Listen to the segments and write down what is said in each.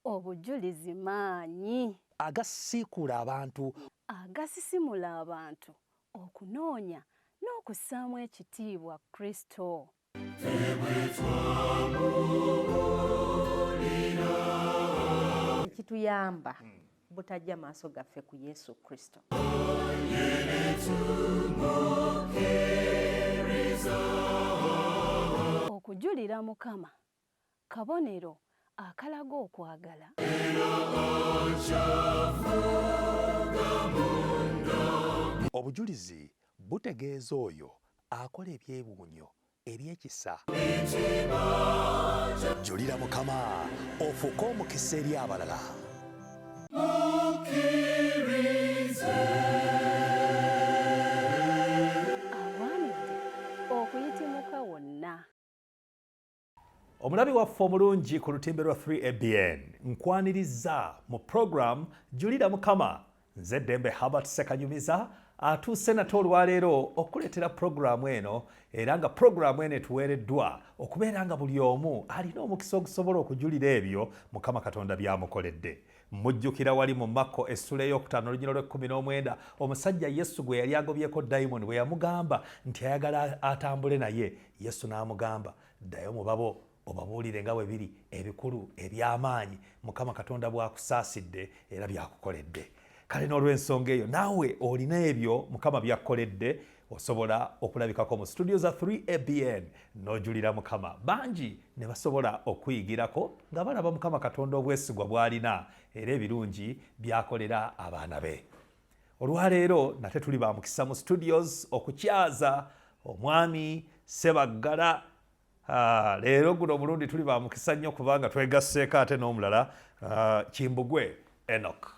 Obujulizi maanyi agasiikula abantu, agasisimula abantu okunoonya n'okussaamu ekitiibwa Kristo. Kituyamba butajja maaso gaffe ku Yesu Kristo. Okujulira Mukama kabonero akalaga okwagala. obujulizi butegeeza oyo akola ebyewuunyo ebyekisa. Julira Mukama ofuuke omukisa eri abalala. Awaanidde okuyitimuka wonna. Omulabi waffe omulungi ku lutimbe lwa 3ABN nkwaniriza mu program Julira Mukama. Nze Dembe Herbert Ssekanyumiza atuuse nate olwaleero okuleetera puroguramu eno, era nga puroguramu eno etuweereddwa okubeera nga buli omu alina omukisa ogusobola okujulira ebyo Mukama Katonda by'amukoledde. Mujjukira wali mu Makko essula ey'okutaano olugero lw'19 omusajja Yesu gwe yali agobyeko dayimoni bwe yamugamba nti ayagala atambule naye. Yesu n'amugamba ddayo mu babo obabuulire nga bwe biri ebikulu eby'amaanyi Mukama Katonda bw'akusaasidde era by'akukoledde. Kale n'olw'ensonga eyo naawe olina ebyo Mukama by'akukoledde, osobola okulabikako mu studio za 3ABN n'ojulira Mukama. Bangi ne basobola okuyigirako nga balaba Mukama Katonda obwesigwa bw'alina era ebirungi by'akolera abaana be. Olwaleero nate tuli ba mukisa mu studios okukyaza omwami Ssebbagala. Leero guno omulundi tuli ba mukisa nnyo kubanga twegasseeko ate n'omulala Kimbugwe Enoch.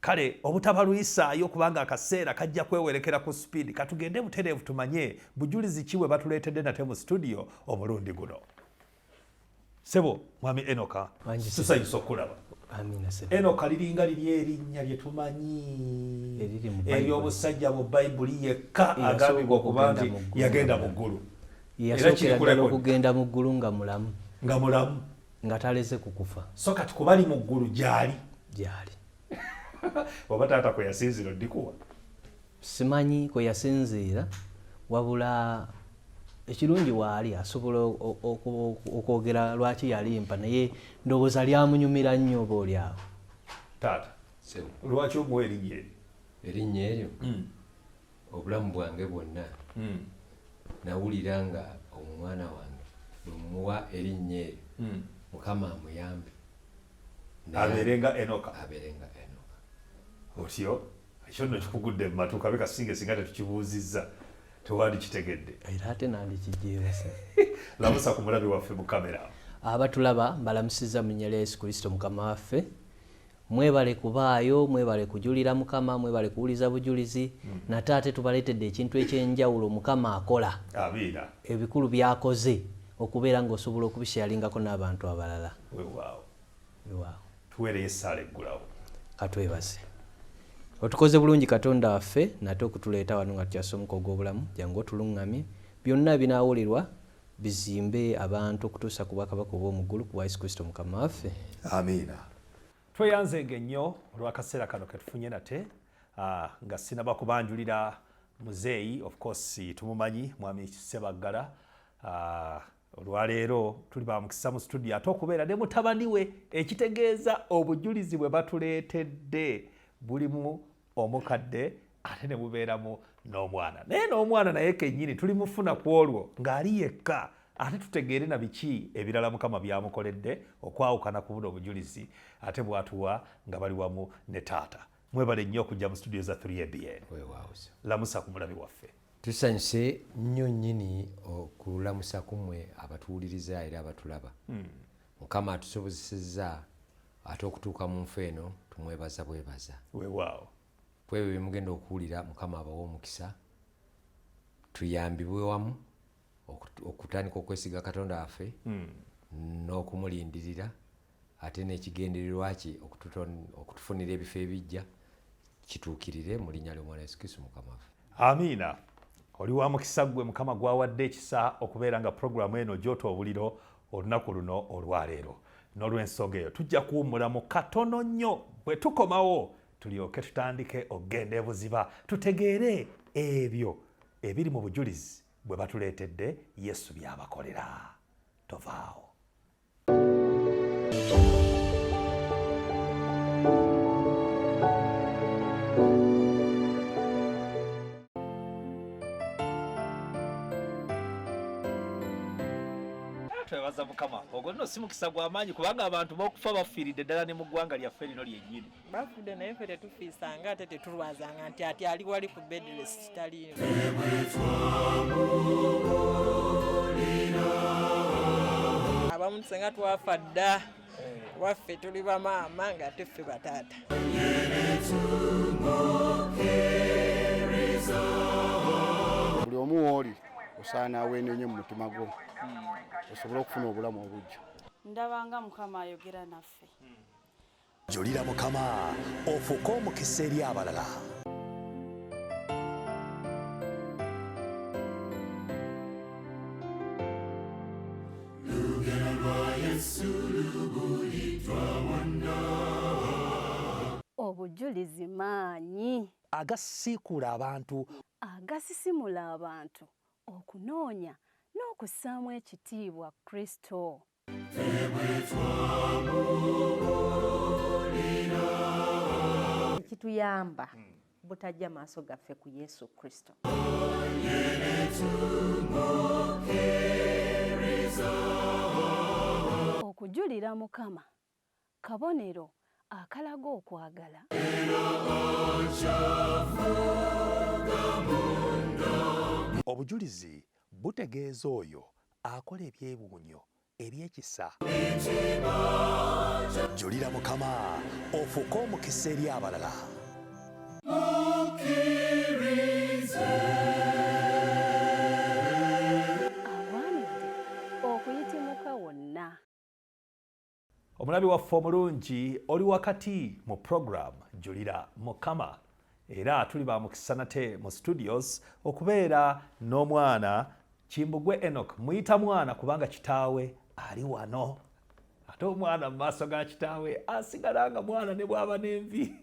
Kale obutabalwisaayo kubanga akaseera kajja kwewerekera ku speed, katugende butereevu tumanye bujulizi ki bwe batuleetedde nate mu studio omulundi guno. Sebo mwami Enoka tusanyusa okulaba. Amina sebo. Enoka liringa liri erinnya lye tumanyi ery'obusajja mu Bayibuli yekka agambibwa okuba nti yagenda mu ggulu. Yasookera okugenda mu ggulu nga mulamu. Nga mulamu. Nga taleze kukufa. So kati kubali mu ggulu gyali. Gyali. Oba taata kwe yasinziira oddikuwa? Simanyi kwe yasinziira, wabula ekirungi waali asobola okwogera lwaki yalimpa, naye ndowooza lyamunyumira nnyo oba oli awo. Taata lwaki omuwa erinnya eryo? Erinnya eryo obulamu bwange bwonna nawulira nga omwana wange bwemuwa erinnya eryo Mukama amuyambe abeerenga Enoka. Abeerenga Enoka. Otyo ekyo nno kikugudde mu matu kabe kasinga singa tetukibuuzizza tewandi kitegedde. Era ate nandikijjeebase. Lamusa ku mulabi waffe mu kamera. Abatulaba mbalamusizza mu nnyera Yesu Kristo Mukama waffe. Mwebale kubaayo, mwebale kujulira Mukama, mwebale kuwuliza bujulizi. Nate ate tubaleetedde ekintu ekyenjawulo Mukama akola. Amiina. Ebikulu byakoze okubeera ng'osobola okubishyalingako n'abantu abalala. Weewaawo. Weewaawo. Tuweereyo essaala eggulawo. Katwebaze. Otukoze bulungi Katonda waffe nate okutuleeta wano nga tukyasa omukogo ogw'obulamu, jangu otuluŋŋamye. Byonna binaawulirwa bizimbe abantu okutuusa ku bwakabaka obw'omu ggulu ku bwa Yesu Kristo Mukama waffe. Amiina. Tweyanzenga ennyo olw'akaseera kano ke tufunye nate nga sinaba kubanjulira muzeeyi, of course tumumanyi mwami Ssebbagala. Olwaleero tuli ba mukisa mu studio ate okubeera ne mutabani we, ekitegeeza obujulizi bwe batuleetedde bulimu omukadde ate ne bubeeramu n'omwana. Naye n'omwana naye kennyini tulimufuna ku olwo ng'ali yekka, ate tutegeere na biki ebirala Mukama byamukoledde okwawukana ku buno obujulizi ate bwatuwa nga bali wamu ne taata. Mwebale nnyo okujja mu studio za 3ABN. Lamusa ku mulabi waffe. Tusanyuse nnyo nnyini okulamusa kumwe abatuwuliriza era abatulaba. Mukama atusobozesezza ate okutuuka mu nfe eno tumwebaza bwebaza. Weewaawo. Kwebyo bye mugenda okuwulira Mukama abawa omukisa. Tuyambibwe wamu okutandika okwesiga Katonda waffe n'okumulindirira ate n'ekigendererwa kye okutufunira ebifo ebijja kituukirire mu linnya ly'omwana Yesu Kristo Mukama waffe. Amiina. oli wa mukisa gwe Mukama gwawadde ekisa okubeera nga puroguramu eno gyota obuliro olunaku luno olwaleero. N'olw'ensonga eyo tujja kuwummula mu katono nnyo bwe tukomawo tulyoke tutandike okugenda ebuziba tutegeere ebyo ebiri mu bujulizi bwe batuleetedde Yesu by'abakolera. Tovaawo. Twebaza Mukama ogwo nno si mukisa gw'amaanyi kubanga abantu b'okufa bafiiridde ddala ne mu ggwanga lyaffe lino lyennyini. Bafudde naye ffe tetufiisanga ate tetulwazanga nti ati ali wali ku bedrest taliino. Abamu tusenga twafa dda waffe tuli bamaama nga teffe bataata. Buli omu w'oli osaana aweenenye mu mutima gwo osobole okufuna obulamu obujja. Ndabanga Mukama ayogera naffe. Julira Mukama ofuuke omukisa eri abalala. Obujulizi maanyi Agasiikula abantu agasisimula abantu okunoonya n'okussaamu ekitiibwa Kristo. Ekituyamba butajja maaso gaffe ku Yesu Kristo. Okujulira Mukama kabonero akalaga okwagala. obujulizi butegeeza oyo akola ebyewuunyo ebyekisa. Julira Mukama ofuuke omukisa eri abalala. Awaanidde okuyitimuka wonna. Omulabi waffe omulungi oli wakati mu puroguramu Julira Mukama era tuli ba mukisa nate mu studios okubeera n'omwana Kimbugwe Enoch. Muyita mwana kubanga kitaawe ali wano. Ate omwana mu maaso ga kitaawe asigala nga mwana ne bw'aba n'envi.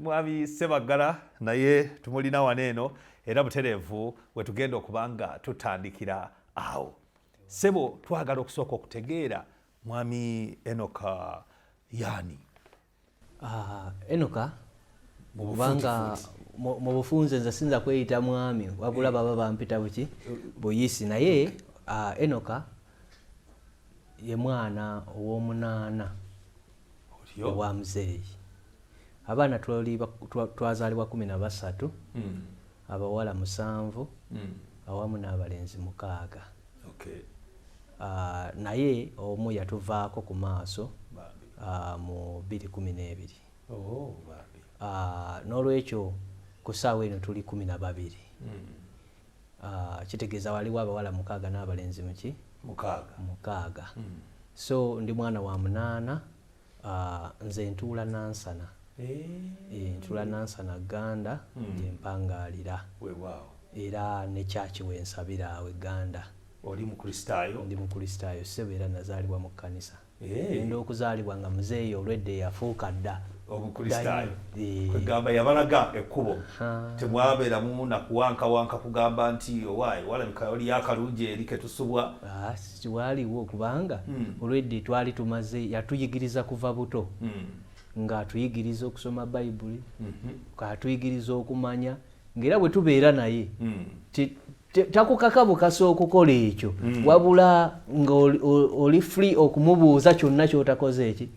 Mwami Ssebbagala naye tumulina wano eno era butereevu we tugenda okuba nga tutandikira awo. Ssebo twagala okusooka okutegeera mwami Enoch yani. Enoka kubanga mu bufunze nze sinza kweyita mwami wabula baba bampita buki buyisi naye Enoka ye mwana ow'omunaana owa muzeeyi. Abaana twazaalibwa 13 abawala 7 awamu n'abalenzi 6. Naye omu yatuvaako ku maaso mu 2012. N'olwekyo ku ssaawa eno tuli 12. Kitegeeza waliwo abawala 6 n'abalenzi 6. So ndi mwana wa 8. Nze ntuula Nansana. Ntuula Nansana Uganda gye mpangaalira. Era ne kyaki wensabira awo Uganda. Oli mukristaayo? Ndi mukristaayo ssebo era nazaalibwa mu kkanisa. Ngenda okuzaalibwa nga muzeeyi olwedde yafuuka dda obukristaayo. Kwegamba yabalaga ekkubo temwabeeramu nakuwankawanka kugamba nti owaayi walabika oli yakalungi eri ketusubwa. Waliwo kubanga olwedde twali tumaze yatuyigiriza kuva buto ng'atuyigiriza okusoma Bayibuli atuyigiriza okumanya ng'era bwe tubeera naye takukaka bukasa okukola ekyo wabula nga oli free okumubuuza kyonna kyotakoze eki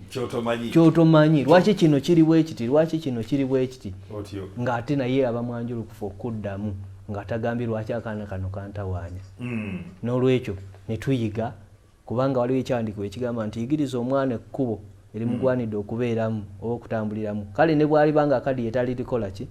kyotomanyi lwaki kino kiri bwekiti lwaki kino kiri bwekiti ng'ate naye abamwanjulukufu okuddamu ng'atagambye lwaki akaana kano kantawaanya. N'olwekyo ne tuyiga kubanga waliwo ekyawandiikibwa ekigamba nti yigiriza omwana ekkubo erimugwanidde okubeeramu oba okutambuliramu. Kale ne bw'alibanga akaddiye talirikola ki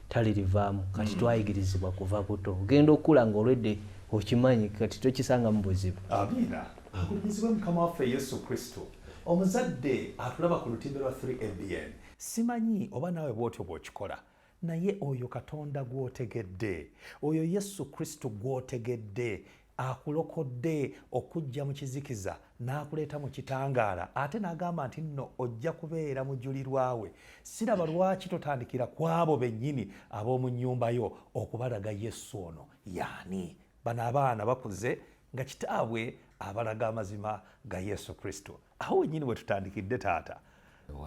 talirivaamu. Kati twayigirizibwa kuva buto ogenda okula ng'olwedde okimanyi kati tokisanga mu buzibu. Amiina. Agulumizibwe Mukama waffe Yesu Kristo. Omuzadde atulaba ku lutimbe lwa 3ABN simanyi oba naawe bw'otyo bw'okikola naye oyo Katonda gw'otegedde, oyo Yesu Kristo gw'otegedde akulokodde okujja mu kizikiza n'akuleeta mu kitangaala ate n'agamba nti nno ojja kubeera mujulirwawe. Siraba lwaki totandikira ku abo bennyini ab'omu nnyumba yo okubalaga Yesu ono yaani. Bano abaana bakuze nga kitaabwe abalaga amazima ga Yesu Kristo. Aho wennyini we tutandikidde taata.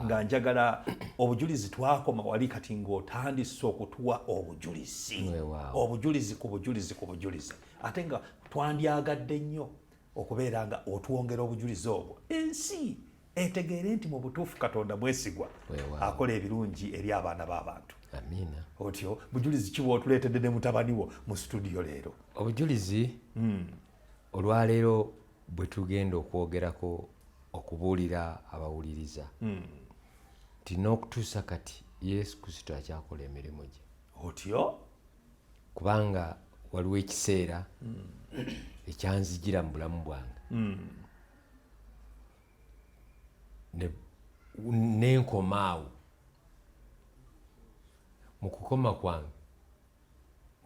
Nga njagala obujulizi twakoma wali kati ng'otandise okutuwa obujulizi. Obujulizi ku bujulizi ku bujulizi. Ate nga twandyagadde nnyo okubeera nga otwongera obujulizi obwo. Ensi etegeere nti mu butuufu Katonda mwesigwa akola ebirungi eri abaana b'abantu. Amina. Otyo bujulizi ki bw'otuleetedde ne mutabani wo mu studio leero? Obujulizi olwaleero bwe tugenda okwogerako okubuulira abawuliriza nti n'okutuusa kati Yesu Kristo akyakola emirimu gye. Otyo? Kubanga waliwo ekiseera ekyanzigira mu bulamu bwange n'enkomaawo. Mu kukoma kwange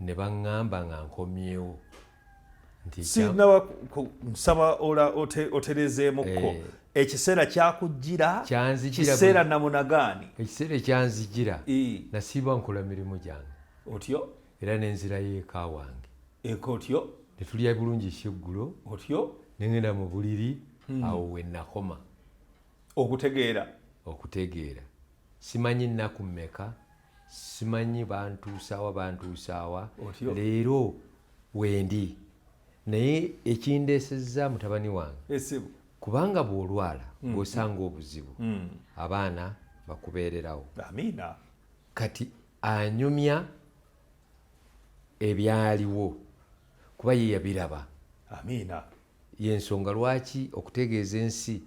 ne baŋŋamba nga nkomyewo sinaba nsaba oterezeemukko ekiseera kyakujjira kiseera namunagaani. Ekiseera ekyanzigira nasiibwa nkola mirimu gyange. Otyo? Era n'enzirayo eka wange. Eka otyo? Ne tulya bulungi kyeggulo. Otyo? Ne ngenda mu buliri awo we nakoma. Okutegeera. Simanyi nnaku mmeka, simanyi bantuusaawa. Leero wendi. Naye ekindeesezza mutabani wange kubanga bw'olwala bw'osanga obuzibu abaana bakubeererawo. Amiina. Kati anyumya ebyaliwo kuba ye yabiraba. Amiina. Y'ensonga lwaki okutegeeza ensi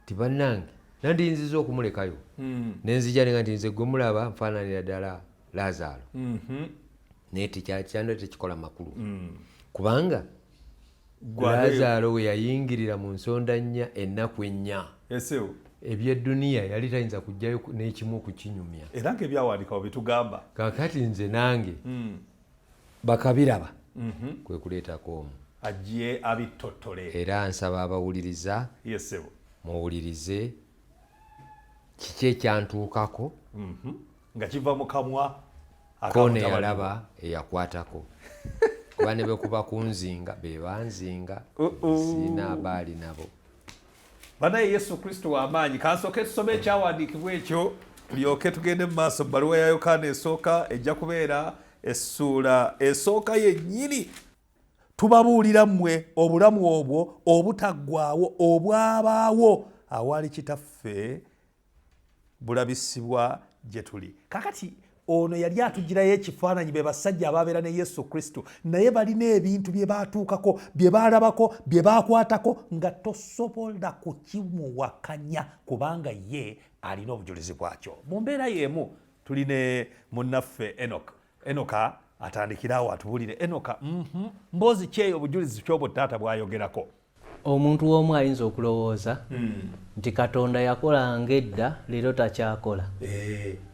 ti bannange nandiyinziza okumulekayo nenzija nenga nti nze gwe mulaba nfaananira ddala Laazaalo naye tekyanda tekikola makulu kubanga Laazaalo we yayingirira mu nsonda nnya ennaku ennya eby'edduniya yali tayinza kujjayo n'ekimu okukinyumya. Era ng'ebyawandiika bitugamba. Kaakati nze nange bakabiraba kwe kuleetako omu ajje abitottole. Era nsaba abawuliriza muwulirize kiki ekyantuukako nga kiva mu kamwa ko ne yalaba eyakwatako. Kuba ne bwe kuba kunzinga be banzinga siina abaali nabo. Banaye Yesu Kristo w'amaanyi. Kansooke tusome ekyawandiikibwa ekyo tulyoke tugende mu maaso. Bbaluwa ya Yokaana esooka ejja kubeera essuula esooka yennyini. Tubabuulira mmwe obulamu obwo obutaggwaawo obwabaawo awali Kitaffe bulabisibwa gye tuli. Kakati ono yali atugirayo ekifaananyi be basajja ababeera ne Yesu Kristo naye balina ebintu bye baatuukako bye baalabako bye baakwatako nga tosobola kukimuwakanya kubanga ye alina obujulizi bwakyo. Mu mbeera y'emu tuli ne munnaffe Enoka atandikirawo atubuulire. Enoka, mboozi ki eyo obujulizi ky'obwo taata bwayogerako? Omuntu omu ayinza okulowooza nti Katonda yakolanga edda leero takyakola.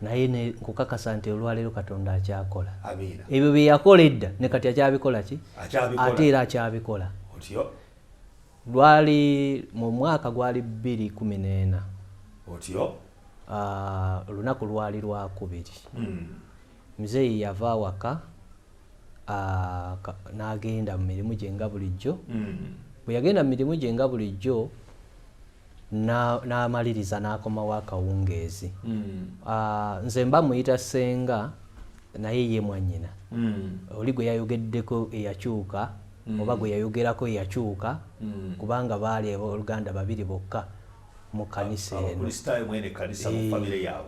Naye nkukakasa nti olwaleero Katonda akyakola. Ebyo bye yakola edda ne kati akyabikola ki? Ate era akyabikola. Lwali mu mwaka gwali 2014. Olunaku lwali lwakubiri. Muzeeyi yava awaka n'agenda mu mirimu gye nga bulijjo. Bwe yagenda mu mirimu gye nga bulijjo n'amaliriza n'akomawo akawungeezi. Nze mba muyita ssenga naye ye mwannyina. Oli gwe yayogeddeko eyakyuka oba gwe yayogerako eyakyuka kubanga baali Oluganda babiri bokka mu kanisa eno.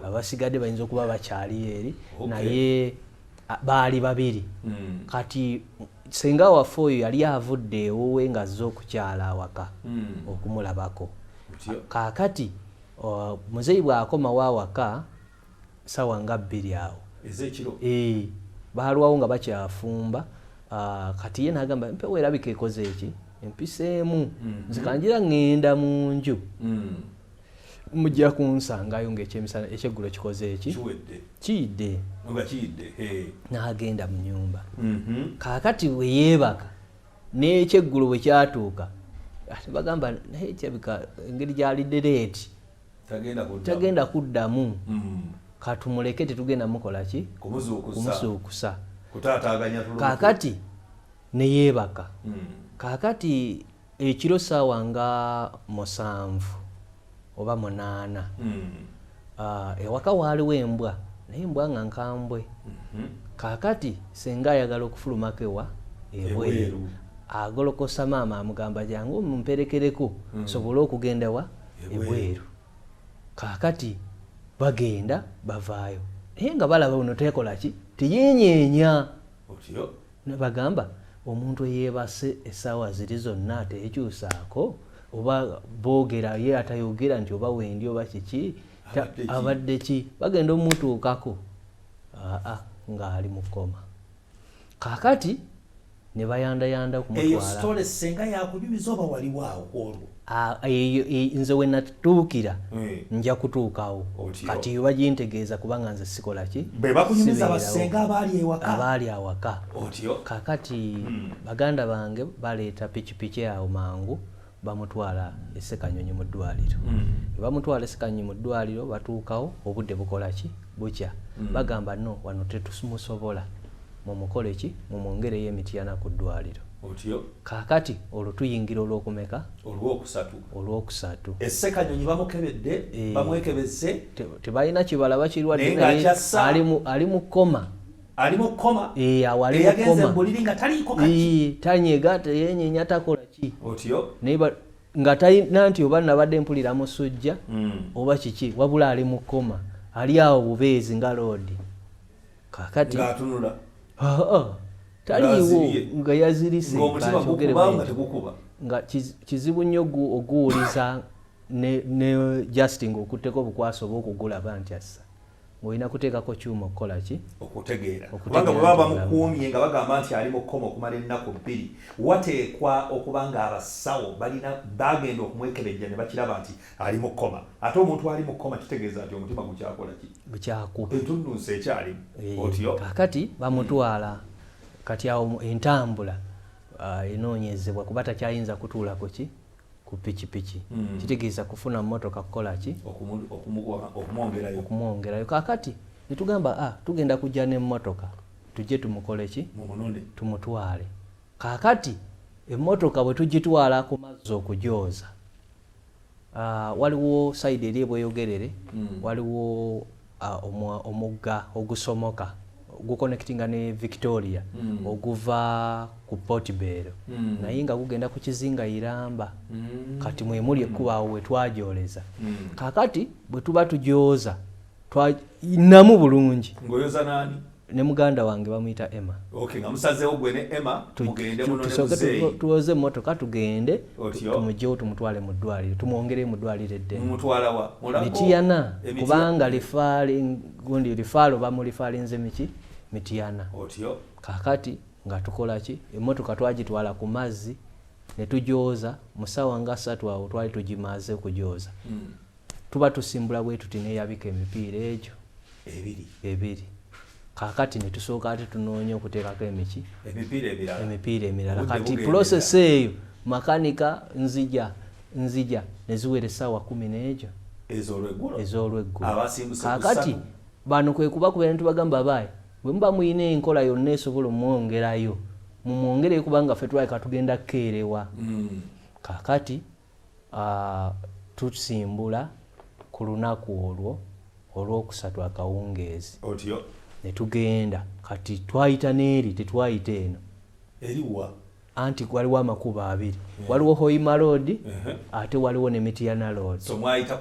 Abasigadde bayinza okuba bakyali eri naye baali babiri. Kati senga waffe oyo yali avudde ewuwe nga azze okukyala awaka okumulabako. Kaakati muzeeyi bw'akomawo awaka sawa nga 2 awo baalwawo nga bakyafumba. Kati ye n'agamba mpewo erabika ekoze eki empiseemu nzikanjira ŋŋenda mu nju. mujja kunsangayo ng'ekyemisana ekyeggulo kikoze eki kiyidde n'agenda mu nyumba. Kaakati we yeebaka n'ekyeggulo bwe kyatuuka ate bagamba naye kyabika engeri gy'alidde leeti tagenda kuddamu katumuleke tetugenda mukola ki kumuzuukusa. Kaakati ne yeebaka. Kaakati ekiro ssaawa nga 7 oba 8 ewaka waaliwo embwa naye embwa nga nkambwe. Kaakati senga ayagala okufulumako ewa ebweru agolokosa maama amugamba jangu mumperekereko sobole okugenda wa ebweru. Kaakati bagenda bavaayo naye nga balaba uno tekola ki tiyenyeenya. Bagamba omuntu eyeebase essaawa ziri zonna teekyusaako oba boogera ye atayogera nti oba wendi oba kiki abadde ki bagenda omutuukako ng'ali mu kkoma. Kaakati ne bayandayanda okumutwala. Senga yakunyumiza oba waliwo olwo? Nze we natuukira nja kutuukawo kati yo bagintegeeza kubanga nze sikola ki be bakunyumiza basenga abaali awaka. Kaakati baganda bange baleeta pikipiki awo mangu bamutwala e Ssekanyonyi mu ddwaliro. Bamutwala e Ssekanyonyi mu ddwaliro batuukawo obudde bukola ki bukya. Bagamba no wano tetumusobola mumukole ki mumwongereyo emityana ku ddwaliro. Kaakati olwo tuyingira olw'okumeka olwokusatu. E Ssekanyonyi bamukebedde bamwekebeze tebalina kibala bakirwadde ali mu kkoma. Ali mu kkoma? Awo ali mu kkoma. Yagenze mbuliri nga taliiko kaki? Tanyega teyenyeenya takola ki? Nga talina nti oba nabadde mpulira musujja oba kiki wabula ali mu kkoma ali awo bubeezi nga loodi. Kaakati ng'atunula taliiwo nga yazirise nga kizibu nnyo oguwuliza ne Justin okutteko obukwasi oba okugulaba nti assa ng'olina kuteekako kyuma okukola ki okutegeera. Kubanga bwe baba bamukuumye nga bagamba nti ali mu kkoma okumala ennaku 2 wateekwa okuba nga abasawo bagenda okumwekebejja ne bakiraba nti ali mu kkoma. Ate omuntu ali mu kkoma kitegeeza nti omutima gukyakola ki gukyakuba entunnunsi ekyalimu. Kaakati bamutwala kati awo entambula enoonyezebwa kuba takyayinza kutuulako ki ku pikipiki. Kitegeeza kufuna mmotoka kukola ki okumwongerayo. Kaakati ne tugamba tugenda kujja n'emmotoka tujje tumukole ki tumutwale. Kaakati emmotoka bwe tugitwala ku mazzi okugyoza waliwo sayidi eri ebweyogerere waliwo omugga ogusomoka guconnectinga ne Victoria oguva ku Port Bell naye nga gugenda ku kizinga Iramba. Kati mwemuli ekkubawo we twagyoleza. Kaakati bwe tuba tugyoza twinamu bulungi. Ng'oyoza nani? Ne muganda wange bamuyita Emma. Nga musazeewo gwe ne Emma mugende muno ne muzeeyi tuwoze emmotoka tugende tumugyewo tumutwale mu ddwaliro tumwongereyo mu ddwaliro eddene. Mumutwala wa? Mityana kubanga lifaalo bamulifaalinze Mityana. Kaakati nga tukola ki emmotoka twagitwala ku mazzi ne tugyoza mu ssaawa nga 3 awo twali tugimaze okugyoza. Tuba tusimbula bwe tuti neeyabika emipiira egyo ebiri. Kaakati ne tusooka ate tunoonya okuteekako emipiira emirala. Kati process eyo makanika nzija ne ziwera essaawa 10 n'egyo ez'olweggulo. Kaakati bano kwe kubakubeera ne tubagamba baayi bwe muba muyina enkola yonna esobola omwongerayo mumwongereyo kubanga ffe twaleka tugenda kukeerewa. Kaakati tusimbula ku lunaku olwo olwokusatu akawungeezi ne tugenda. Kati twayita n'eri tetwayita eno anti waliwo amakubo 2 waliwo Hoima Road ate waliwo ne Mityana Road. Mwayita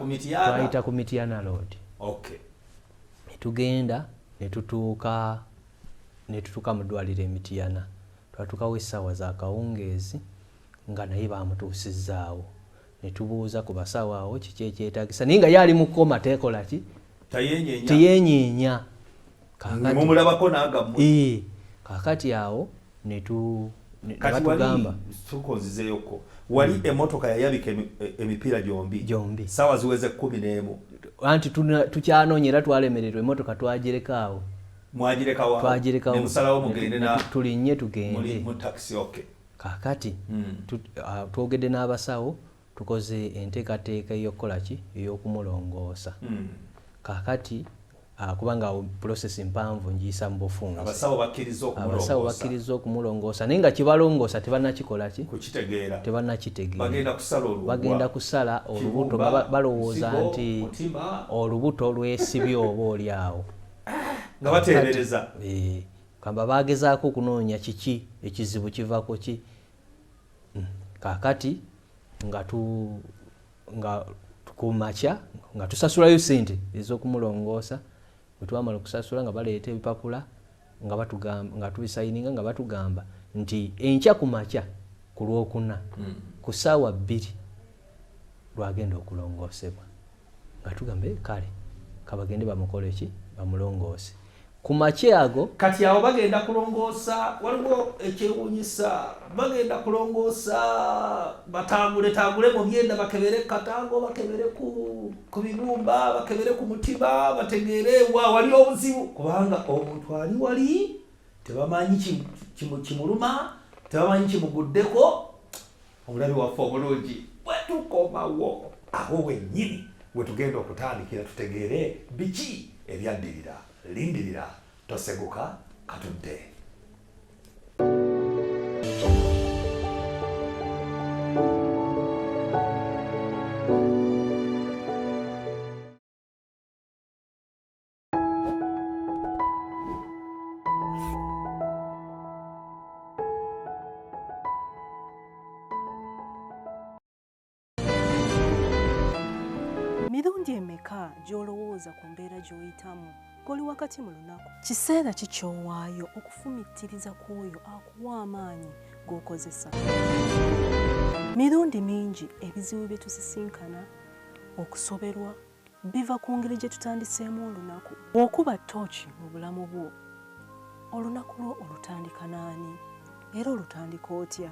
ku Mityana Road. Ne tugenda ne tutuuka mu ddwaliro e Mityana. Twatuukawo essaawa za kawungeezi nga naye bamutuusizaawo. Ne tubuuza ku basawo awo kiki ekyetaagisa naye nga yali mu kkoma teekola ki teyenyeenya. Mumulabako n'agammwe. Kaakati awo ne kati wali tukonzizeyoko wali emotoka yayabika emipiira gyombi sawa ziweze 11 anti tukyanoonya era twalemererwa emotoka twagirekaawo mwagirekawa ne musalawo mugende na tulinnye tugende mu taxi okay kakati twogedde n'abasawo tukoze enteekateeka ey'okukola ki ey'okumulongoosa kakati kubanga process mpanvu njiisa mu bufunze abasawo bakkiriza okumulongoosa naye nga kibalongoosa tebannakikola ki kukitegeera tebannakitegeera bagenda kusala olubuto balowooza nti olubuto lwesibye oba oli awo nga bateebereza kamba bagezaako okunoonya kiki ekizibu kivako ki kakati nga kumakya nga tusasulayo sente ez'okumulongoosa bwe twamala okusasula nga baleeta ebipapula nga tubisayininga nga batugamba nti enkya ku makya ku Lwokuna ku ssaawa 2 lwagenda okulongoosebwa nga tugambe kale kabagende bamukole ki bamulongoose ku makya ago kati awo bagenda kulongoosa waliwo ekyewuunyisa bagenda kulongoosa batambule mu myenda bakebere katango bakebere ku bibumba bakebere ku mutima bategeere wali obuzibu kubanga omuntu ali wali tebamanyi kimuluma tebamanyi kimuguddeko omulabi waffe omulungi bwetukomawo awo wennyini wetugenda okutandikira tutegeere biki ebyaddirira lindirira toseguka katudde mirundi emeka gy'olowooza ku mbeera gy'oyitamu ng'oli wakati mu lunaku kiseera kikyowaayo okufumittiriza kw'oyo akuwa amaanyi g'okozesa mirundi mingi ebizibu bye tusisinkana okusoberwa biva ku ngeri gye tutandiseemu olunaku bw'okuba ttooki mu bulamu bwo olunaku lwo olutandika n'ani era olutandika otya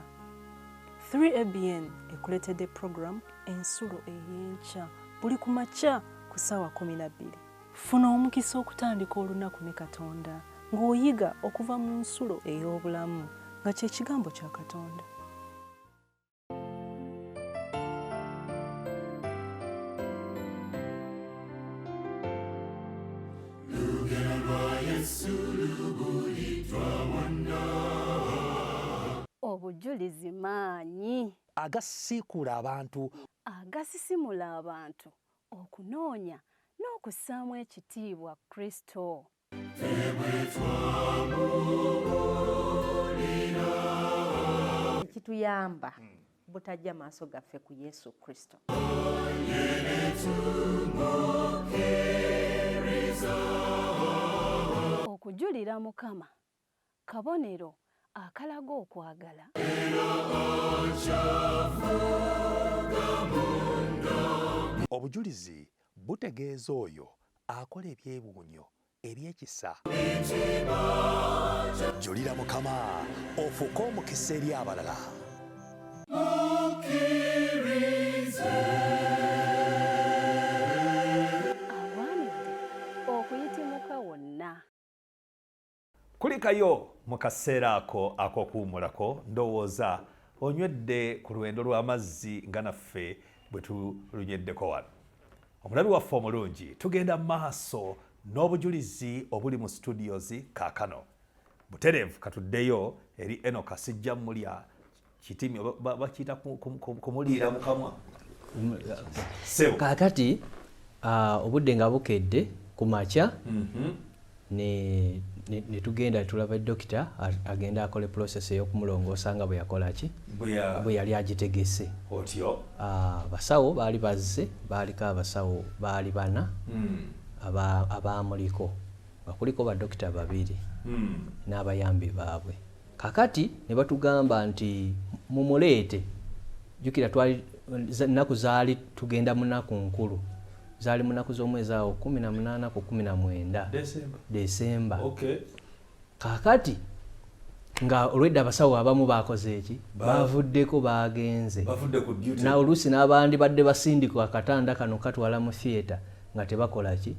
3ABN ekuleetedde puroguramu ensulo ey'enkya buli ku makya ku ssaawa 12 funa omukisa okutandika olunaku ne Katonda ng'oyiga okuva mu nsulo ey'obulamu nga kye kigambo kya Katonda. Obujulizi maanyi agasiikula abantu agasisimula abantu okunoonya n'okussaamu ekitiibwa Kristo. Kituyamba butajja maaso gaffe ku Yesu Kristo. Okujulira Mukama kabonero akalaga okwagala. obujulizi butegeeza oyo akola ebyewuunyo ebyekisa. Julira Mukama ofuuke omukisa eri abalala. Awaanidde okuyitimuka wonna. Kulikayo mu kaseera ako ak'okuwummulako ndowooza onywedde ku lwendo lw'amazzi nga naffe bwe tulunyeddeko wano. Omulabi waffe omulungi tugenda maaso n'obujulizi obuli mu studios kaakano. Butereevu katuddeyo eri Enoka sijja mulya kitimi bakiyita kumuliira mu kamwa. Kaakati obudde nga bukedde ku makya ne tugenda tulaba dokita agenda akole process ey'okumulongoosa nga bwe yakola ki bwe yali agitegese. Otyo basawo baali bazze baaliko abasawo baali 4 abaamuliko nga kuliko badokita 2 n'abayambi baabwe. Kakati ne batugamba nti mumuleete jjukira twali nnaku zaali tugenda mu nnaku nkulu zaali mu nnaku z'omwezi awo 18 ku 19 Desemba. Okay. Kakati nga olwedda abasawo abamu bakoze eki bavuddeko bagenze na oluusi n'abandi badde basindikwa akatanda kano katwala mu theatre nga tebakola ki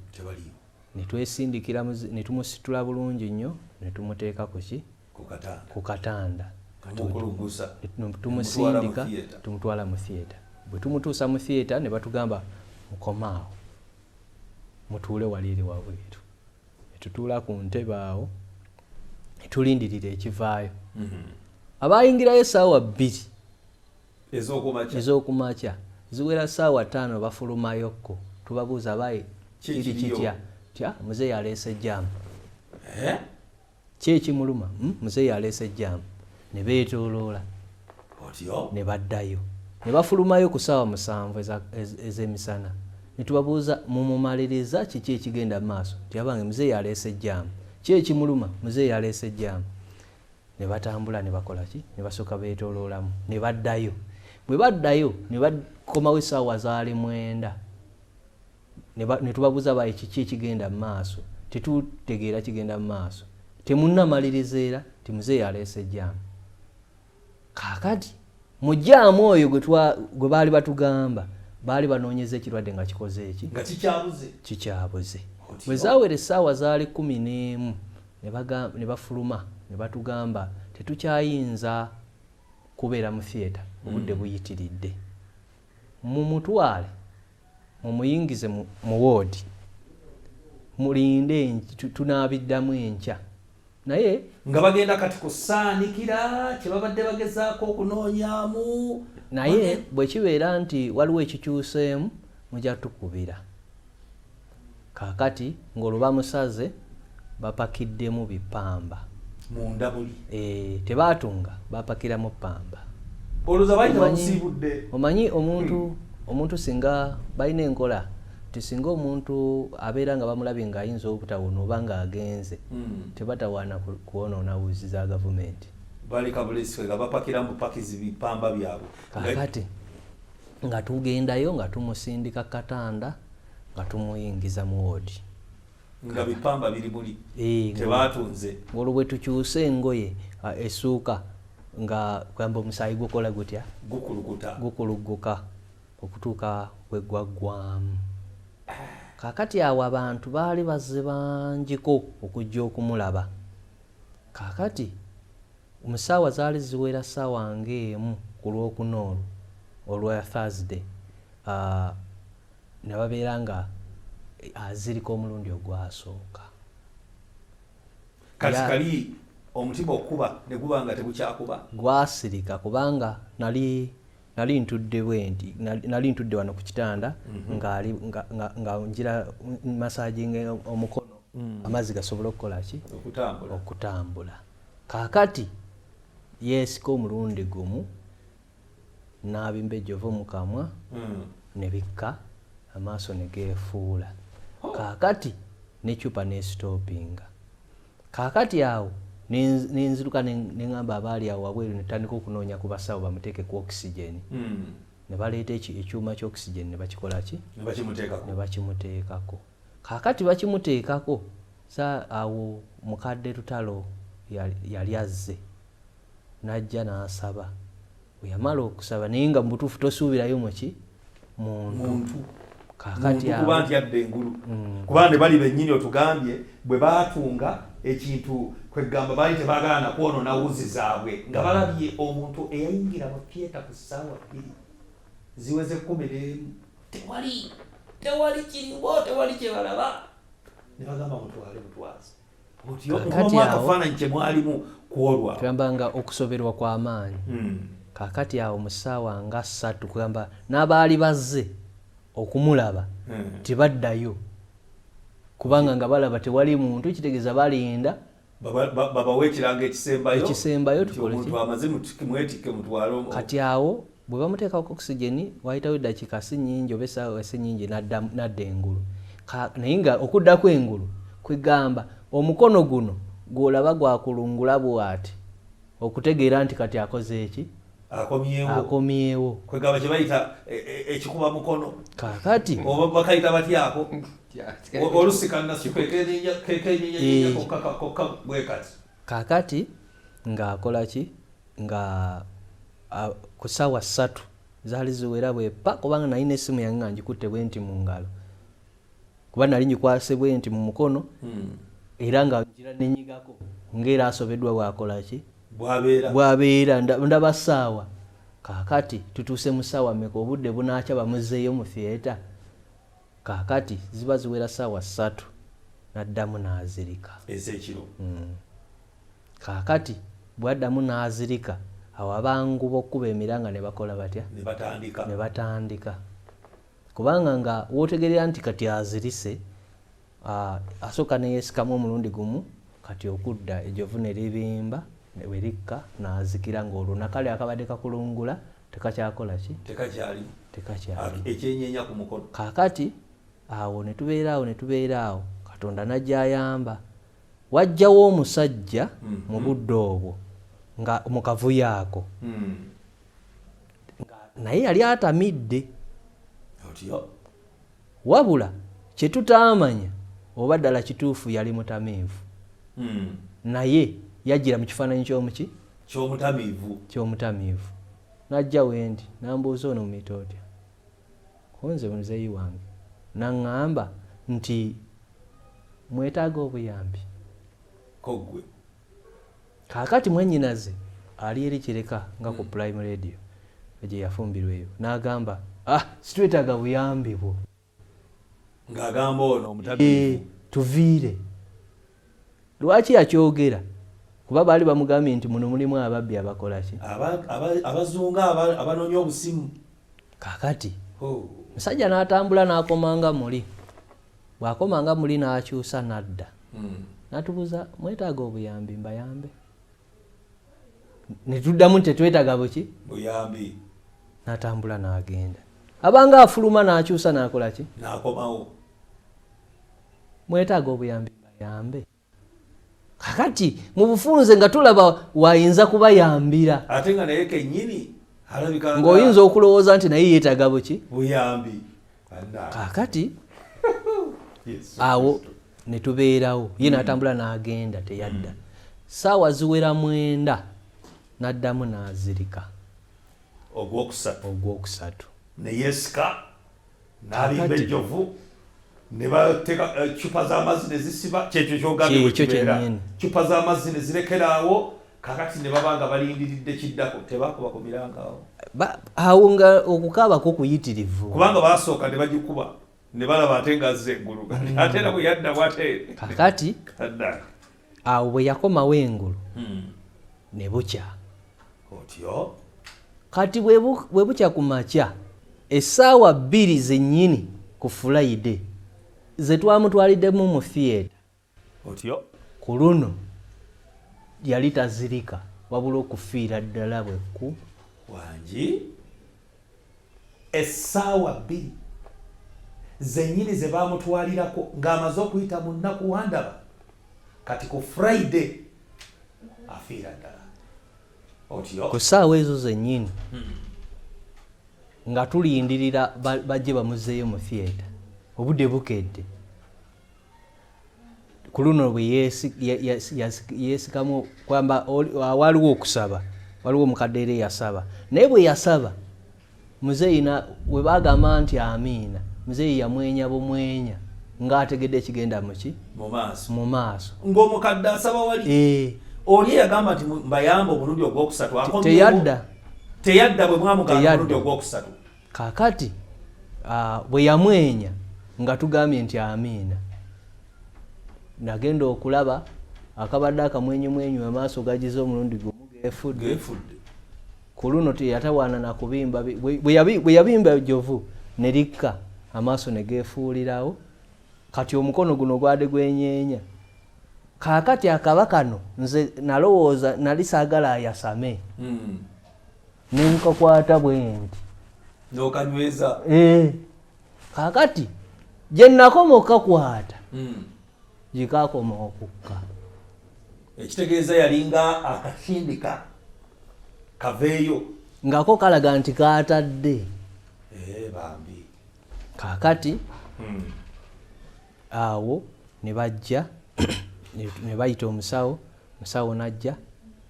ne twesindikira ne tumusitula bulungi nnyo ne tumuteeka ku katanda tumusindika tumutwala mu theatre bwe tumutuusa mu theatre ne batugamba mukomaawo mutuule wali eri wabweru ne tutuula ku ntebe awo ne tulindirira ekivaayo abayingirayo essaawa 2 ez'okumakya ziwera ssaawa 5 bafulumayokko tubabuuza bayi kiri kitya tya muzeeyi aleese ejjaamu kyekimuluma muzeeyi aleese ejjaamu ne beetooloola ne baddayo ne bafulumayo ku ssaawa 7 ez'emisana ne tubabuuza mumumaliriza kiki ekigenda mu maaso tyabange muzeeyi aleese ejjaamu kyekimuluma muzeeyi aleese ejjaamu ne batambula ne bakola ki ne basooka beetooloolamu ne baddayo bwe baddayo ne bakomawo essaawa zaali 9 ne tubabuuza bayi kiki ekigenda mu maaso tetutegeera kigenda mu maaso temunnamaliriza era ti muzeeyi aleese ejjaamu kaakati mu jjaamu oyo gwe baali batugamba baali banoonyeza ekirwadde nga kikoze eki nga kikyabuze bwe zaawera essaawa zaali 11 ne bafuluma ne batugamba tetukyayinza kubeera mu theatre obudde buyitiridde mumutwale mumuyingize mu woodi mulinde tunaabiddamu enkya naye nga bagenda kati kusaanikira kyebabadde bagezaako okunoonyaamu naye bwe kibeera nti waliwo ekikyuseemu mujja tukubira kaakati ng'olwo bamusaze bapakiddemu bipamba munda buli tebaatunga bapakiramu pamba olowooza baali tebamusiibudde omanyi omuntu singa balina enkola tisinga omuntu abeera nga bamulabye ng'ayinza obutawona oba ng'agenze tebatawaana kwonoona wuzi za gavumenti baleka bulesi nga bapakira mu pakizi bipamba byabwe kakati nga tugendayo nga tumusindika katanda nga tumuyingiza mu woodi nga bipamba biri buli tebaatunze olwo bwe tukyuse engoye essuuka nga kwamba omusaayi gukola gutya gukuluguka okutuuka bwegwaggwamu kaakati awo abantu baali bazze bangiko okujja okumulaba kaakati omusaawa zaali ziwera ssaawa ng'emu ku lwokuna olwa Thursday ne babeera nga azirika omulundi ogwasooka kati kali omutima okuba ne guba nga tegukyakuba gwasirika kubanga nali ntudde bwenti nali ntudde wano ku kitanda nga njira masajinga omukono amazzi gasobola okukola ki okutambula kaakati yeesika omulundi gumu n'abimba ejjovu mu kamwa ne bikka amaaso ne geefuula kaakati n'ecupa n'esitoopinga kaakati awo nenziruka neŋŋamba abaali awo wabweru netandika okunoonya ku basawo bamuteeke ku oxygen ne baleeta ekyuma ky'oxygen ne bakikola ki ne bakimuteekako kaakati bakimuteekako awo mukadde Lutalo yali azze n'ajja n'asaba bwe yamala okusaba naye nga mubutuufu tosuubirayo muki muntu kaakati kuba nti yadde engulu kuba ne bali bennyini otugambye bwe baatunga ekintu kwegamba baali tebaagala nakwonoona wuzi zaabwe nga balabye omuntu eyayingira mu theatre ku ssaawa 2 ziweze 11 tewali kiringo tewali kyebalaba ne bagamba mutwaze akafaananyi kyemwalimu kwolwa tugamba nga okusoberwa kw'amaanyi kaakati awo mu ssaawa nga 3 kugamba n'abaali bazze okumulaba tebaddayo kubanga nga balaba tewali muntu kitegeeza balinda babawe ekiranga ekisembayo omuntu amaze mwetike mutwalo kati awo bwe bamuteekako oxygen wayitawo eddakiika si nnyingi oba essaawa si nnyingi nadda engulu naye nga okuddako engulu kwegamba omukono guno gw'olaba gwakulungula bw'ati okutegeera nti kati akoze eki akomyewo kwegamba kye bayita ekikuba mukono kaakati oba bakayita batyako olusikanna kekenyinya kokka bwekati kaakati ng'akola ki nga ku ssaawa 3 zaali ziwera bwepa kubanga nalina essimu yange nga ngikutte bwe nti mu ngalo kuba nali ngikwase bwe nti mu mukono era nga ngira nenyigako ng'era asobeddwa bwakola ki bwabeera ndaba ssaawa kaakati tutuuse mu ssaawa mmeka obudde bunaakya bamuzzeeyo mu theatre kaakati ziba ziwera ssaawa 3 n'addamu n'azirika ez'ekiro kaakati bw'addamu n'azirika awo abangu b'okkuba emiranga ne bakola batya ne batandika kubanga nga wootegerera nti kati azirise asooka ne yeesikamu omulundi gumu kati okudda ejjovu ne libimba ne werikka n'azikira ng'olwo nakale akabadde kakulungula tekakyakola ki tekakyali ekyenyeenya ku mukono kaakati awo ne tubeera awo Katonda n'ajja ayamba wajjawo omusajja mu budde obwo nga mu kavuyo ako naye yali atamidde wabula kye tutaamanya oba ddala kituufu yali mutamiivu naye yajjira mu kifaananyi ky'omutamiivu n'ajja wendi n'ambuuza ono muyita otya kunze muzeeyi wange n'aŋŋamba nti mwetaaga obuyambi koggwe kaakati mwennyinaze ali eri kireka nga ku prime radio gye yafumbirwa eyo n'agamba situetaaga buyambi bwo ng'agamba ono omutamiivu tuviire lwaki yakyogera kuba baali bamugambye nti muno mulimu ababbi abakola ki abazunga abanoonya obusimu kaakati musajja n'atambula n'akomanga muli bw'akomanga muli n'akyusa n'adda n'atubuuza mwetaaga obuyambi mbayambe ne tuddamu nti tetwetaaga buki buyambi n'atambula n'agenda abanga afuluma n'akyusa n'akola ki n'akomawo mwetaaga obuyambi mbayambe kakati mu bufunze nga tulaba wayinza kubayambira ate nga naye kennyini alabika ng'oyinza okulowooza nti naye yeetaaga buki buyambi kakati awo ne tubeerawo ye n'atambula n'agenda teyadda ssaawa ziwera 9 n'addamu n'azirika ogwokusatu ne yeesika n'alimba ejjovu ne bateeka cupa z'amazzi ne zisiba kyekyo kyogambye bwe kibeera cupa z'amazzi ne zirekeraawo kakati ne baba nga balindiridde kiddako tebakuba ku miranga awo nga okukaabako kuyitirivu kubanga baasooka ne bagikuba ne balaba ate nga azze engulu ate era bwe yadda bwate kakati awo bwe yakomawo engulu ne bukya otyo kati bwe bukya ku makya essaawa 2 zennyini ku Friday ze twamutwaliddemu mu theatre otyo ku luno yali tazirika wabula okufiira ddala bwekku wangi essaawa 2 zennyini ze baamutwalirako ng'amaze okuyita mu nnaku wandaba kati ku Friday afiira ddala otyo ku ssaawa ezo zennyini nga tulindirira bajje bamuzzeeyo mu theatre obudde bukedde ku luno bwe yeesikamu kwamba waliwo okusaba waliwo omukadde era yasaba naye bwe yasaba muzeeyi we bagamba nti amiina muzeeyi yamwenya bumwenya ng'ategedde ekigenda muki mu maaso ng'omukadde asaba wali oli yagamba nti mbayamba omulundi ogwokusatu teyadda bwe mwamugamba omulundi ogwokusatu kaakati bwe yamwenya nga tugambye nti amiina nagenda okulaba akabadde akamwenyumwenyu amaaso gagize omulundi gumu geefudde ku luno teyatawaana na kubimba bwe yabimba ejjovu ne likka amaaso ne geefuulirawo kati omukono guno gwade gwenyeenya kaakati akaba kano nze nalowooza nali saagala ayasame nenkakwata bwenti n'okanyweza kaakati gye nakoma okakwata gikakoma okukka ekitegeeza yalinga akashindika kaveeyo ngako kalaga nti kaatadde bambi kaakati awo ne bajja ne bayita omusawo n'ajja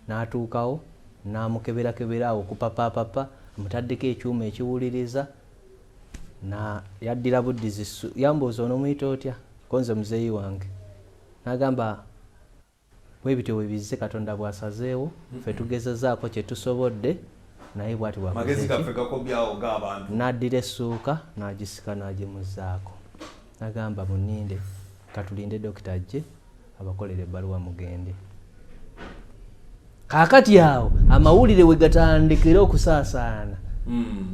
n'atuukawo n'amukeberakebera okupapapapa amutaddeko ekyuma ekiwuliriza yaddira buddizi yambuuza onomuyita otya konze muzeeyi wange n'agamba bwe bityo bwe bizze Katonda bw'asazeewo ffe tugezezaako kye tusobodde naye bw'ati n'addira essuuka n'agisika n'agimuzaako n'agamba muninde katulinde dokita ajje abakolera ebbaluwa mugende. Kaakati awo amawulire we gatandikira okusaasaana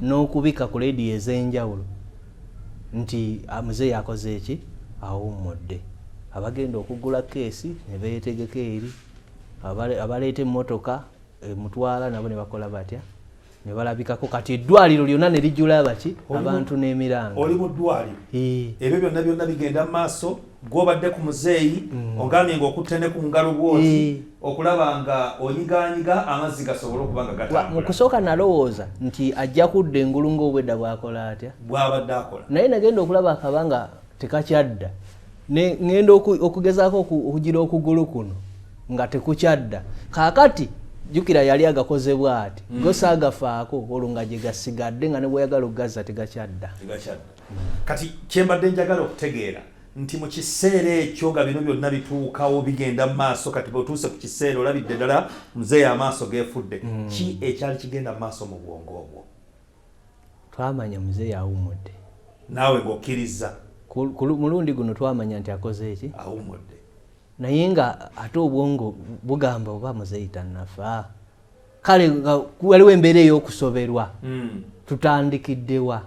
n'okubika ku leediyo ez'enjawulo nti muzeeyi akoze eki awummudde. Abagenda okugula keesi ne beetegeka eri abaleeta emmotoka emutwala nabo ne bakola batya ne balabikako kati eddwaliro lyonna ne lijjula baki abantu n'emiranga. Oli mu ddwaliro ebyo byonna bigenda mu maaso gw'obadde ku muzeeyi ogambye ng'okutte ne ku ngalo bwoti okulaba nga onyiganyiga amazzi gasobole okuba nga gatambula. Mu kusooka nalowooza nti ajja kudda engulu ng'obwedda bw'akola atya bw'abadde akola, naye nagenda okulaba akabanga tekakyadda ngenda okugezaako okugira okugulu kuno nga tekukyadda. Kaakati jjukira yali agakoze bw'ati go saagafaako olwo nga gye gasigadde nga ne bweyagala okugazza tegakyadda. Kati kyembadde njagala okutegeera nti mu kiseera ekyo nga bino byonna bituukawo bigenda mu maaso, kati bw'otuuse ku kiseera olabidde ddala muzeeyi amaaso geefudde, ki ekyali kigenda mu maaso mu bwongo obwo? Twamanya muzeeyi awummudde, naawe ng'okkiriza mulundi guno twamanya nti akoze eki awummudde, naye nga ate obwongo bugamba oba muzeeyi tannafa. Kale waliwo embeera ey'okusoberwa tutandikiddewa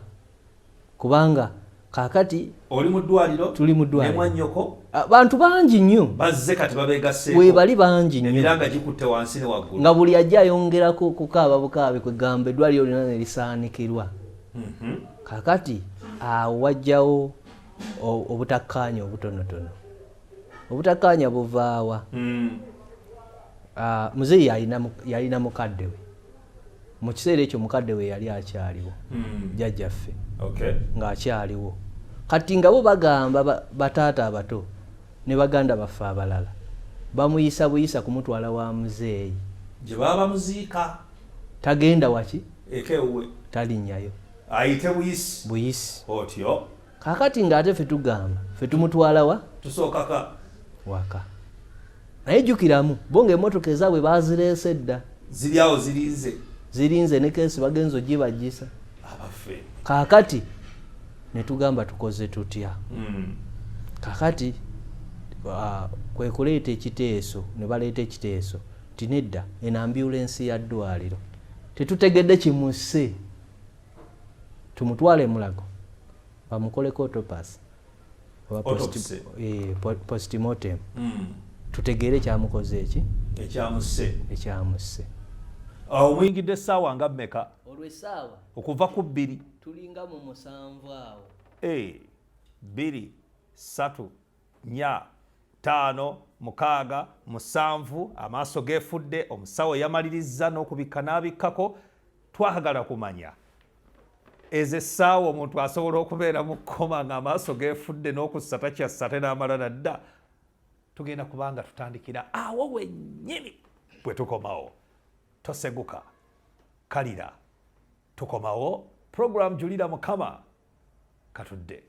kubanga kaakati oli mu ddwaliro, tuli mu ddwaliro, ne mwannyoko bantu bangi nnyo bazze kati babeegasseeko, we bali bangi nnyo, emiranga gikutte wansi ne waggulu, nga buli ajja ayongerako kukaaba bukaabi kwegamba eddwaliro lyonna ne lisaanikirwa. Kaakati awo wajjawo obutakkaanya obutonotono. Obutakkaanya buvaawa? Muzeeyi yalina mukadde we. Mu kiseera ekyo mukadde we yali akyaliwo, jjajjaffe ng'akyaliwo. Kati nga bo bagamba bataata abato ne baganda baffe abalala bamuyisa buyisa kumutwala wa muzeeyi gye baba bamuziika, tagenda waki ekewuwe, talinnyayo, ayite buyisi otyo. Kaakati ng'ate ffe tugamba ffe tumutwala wa tusookaka waka. Naye jjukiramu bo ng'emmotoka ezaabwe baazireese dda, ziri awo zirinze ne keesi bagenza ogibajjisa abaffe. Kaakati ne tugamba tukoze tutya? Kaakati kwe kuleeta ekiteeso, ne baleeta ekiteeso ti nedda eno ambyulensi ya ddwaliro tetutegedde kimusse, tumutwale Mulago bamukoleko autopsy oba postmortem tutegeere kyamukoze eki ekyamusse. Awo muyingidde essaawa nga mmeka? Olwo essaawa okuva ku 2 tulinga mu 7 awo. 2, 3, 4, 5, 6, 7, amaaso geefudde, omusawo yamaliriza n'okubikka n'abikkako. Twagala kumanya ezo essaawa omuntu asobola okubeera mu kkoma nga amaaso geefudde n'okussa takyassa ate n'amala nadda. Tugenda kubanga tutandikira awo wennyini bwe tukomawo. Toseguka, kalira, tukomawo. Program Julira Mukama katudde.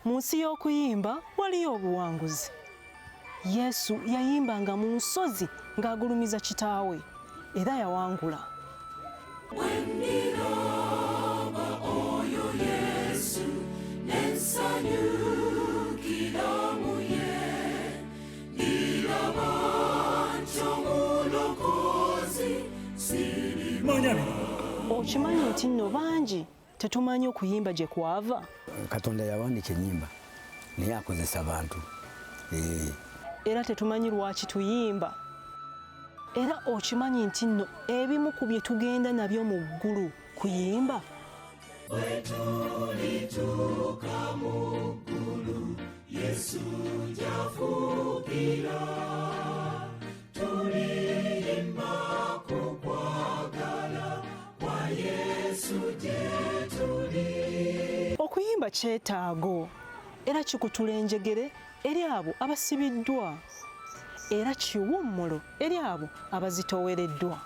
Mu nsi y'okuyimba waliyo obuwanguzi. Yesu yayimbanga mu nsozi ng'agulumiza kitaawe era yawangula. Okimanyi nti nno bangi tetumanyi okuyimba gye kwava? Katonda yawandiika ennyimba naye akozesa abantu. Era tetumanyi lwaki tuyimba. Era okimanyi nti nno ebimu ku bye tugenda nabyo mu ggulu kuyimba. Okuyimba kyetaago era kikutula enjegere eri abo abasibiddwa era kiwummulo eri abo abazitowereddwa.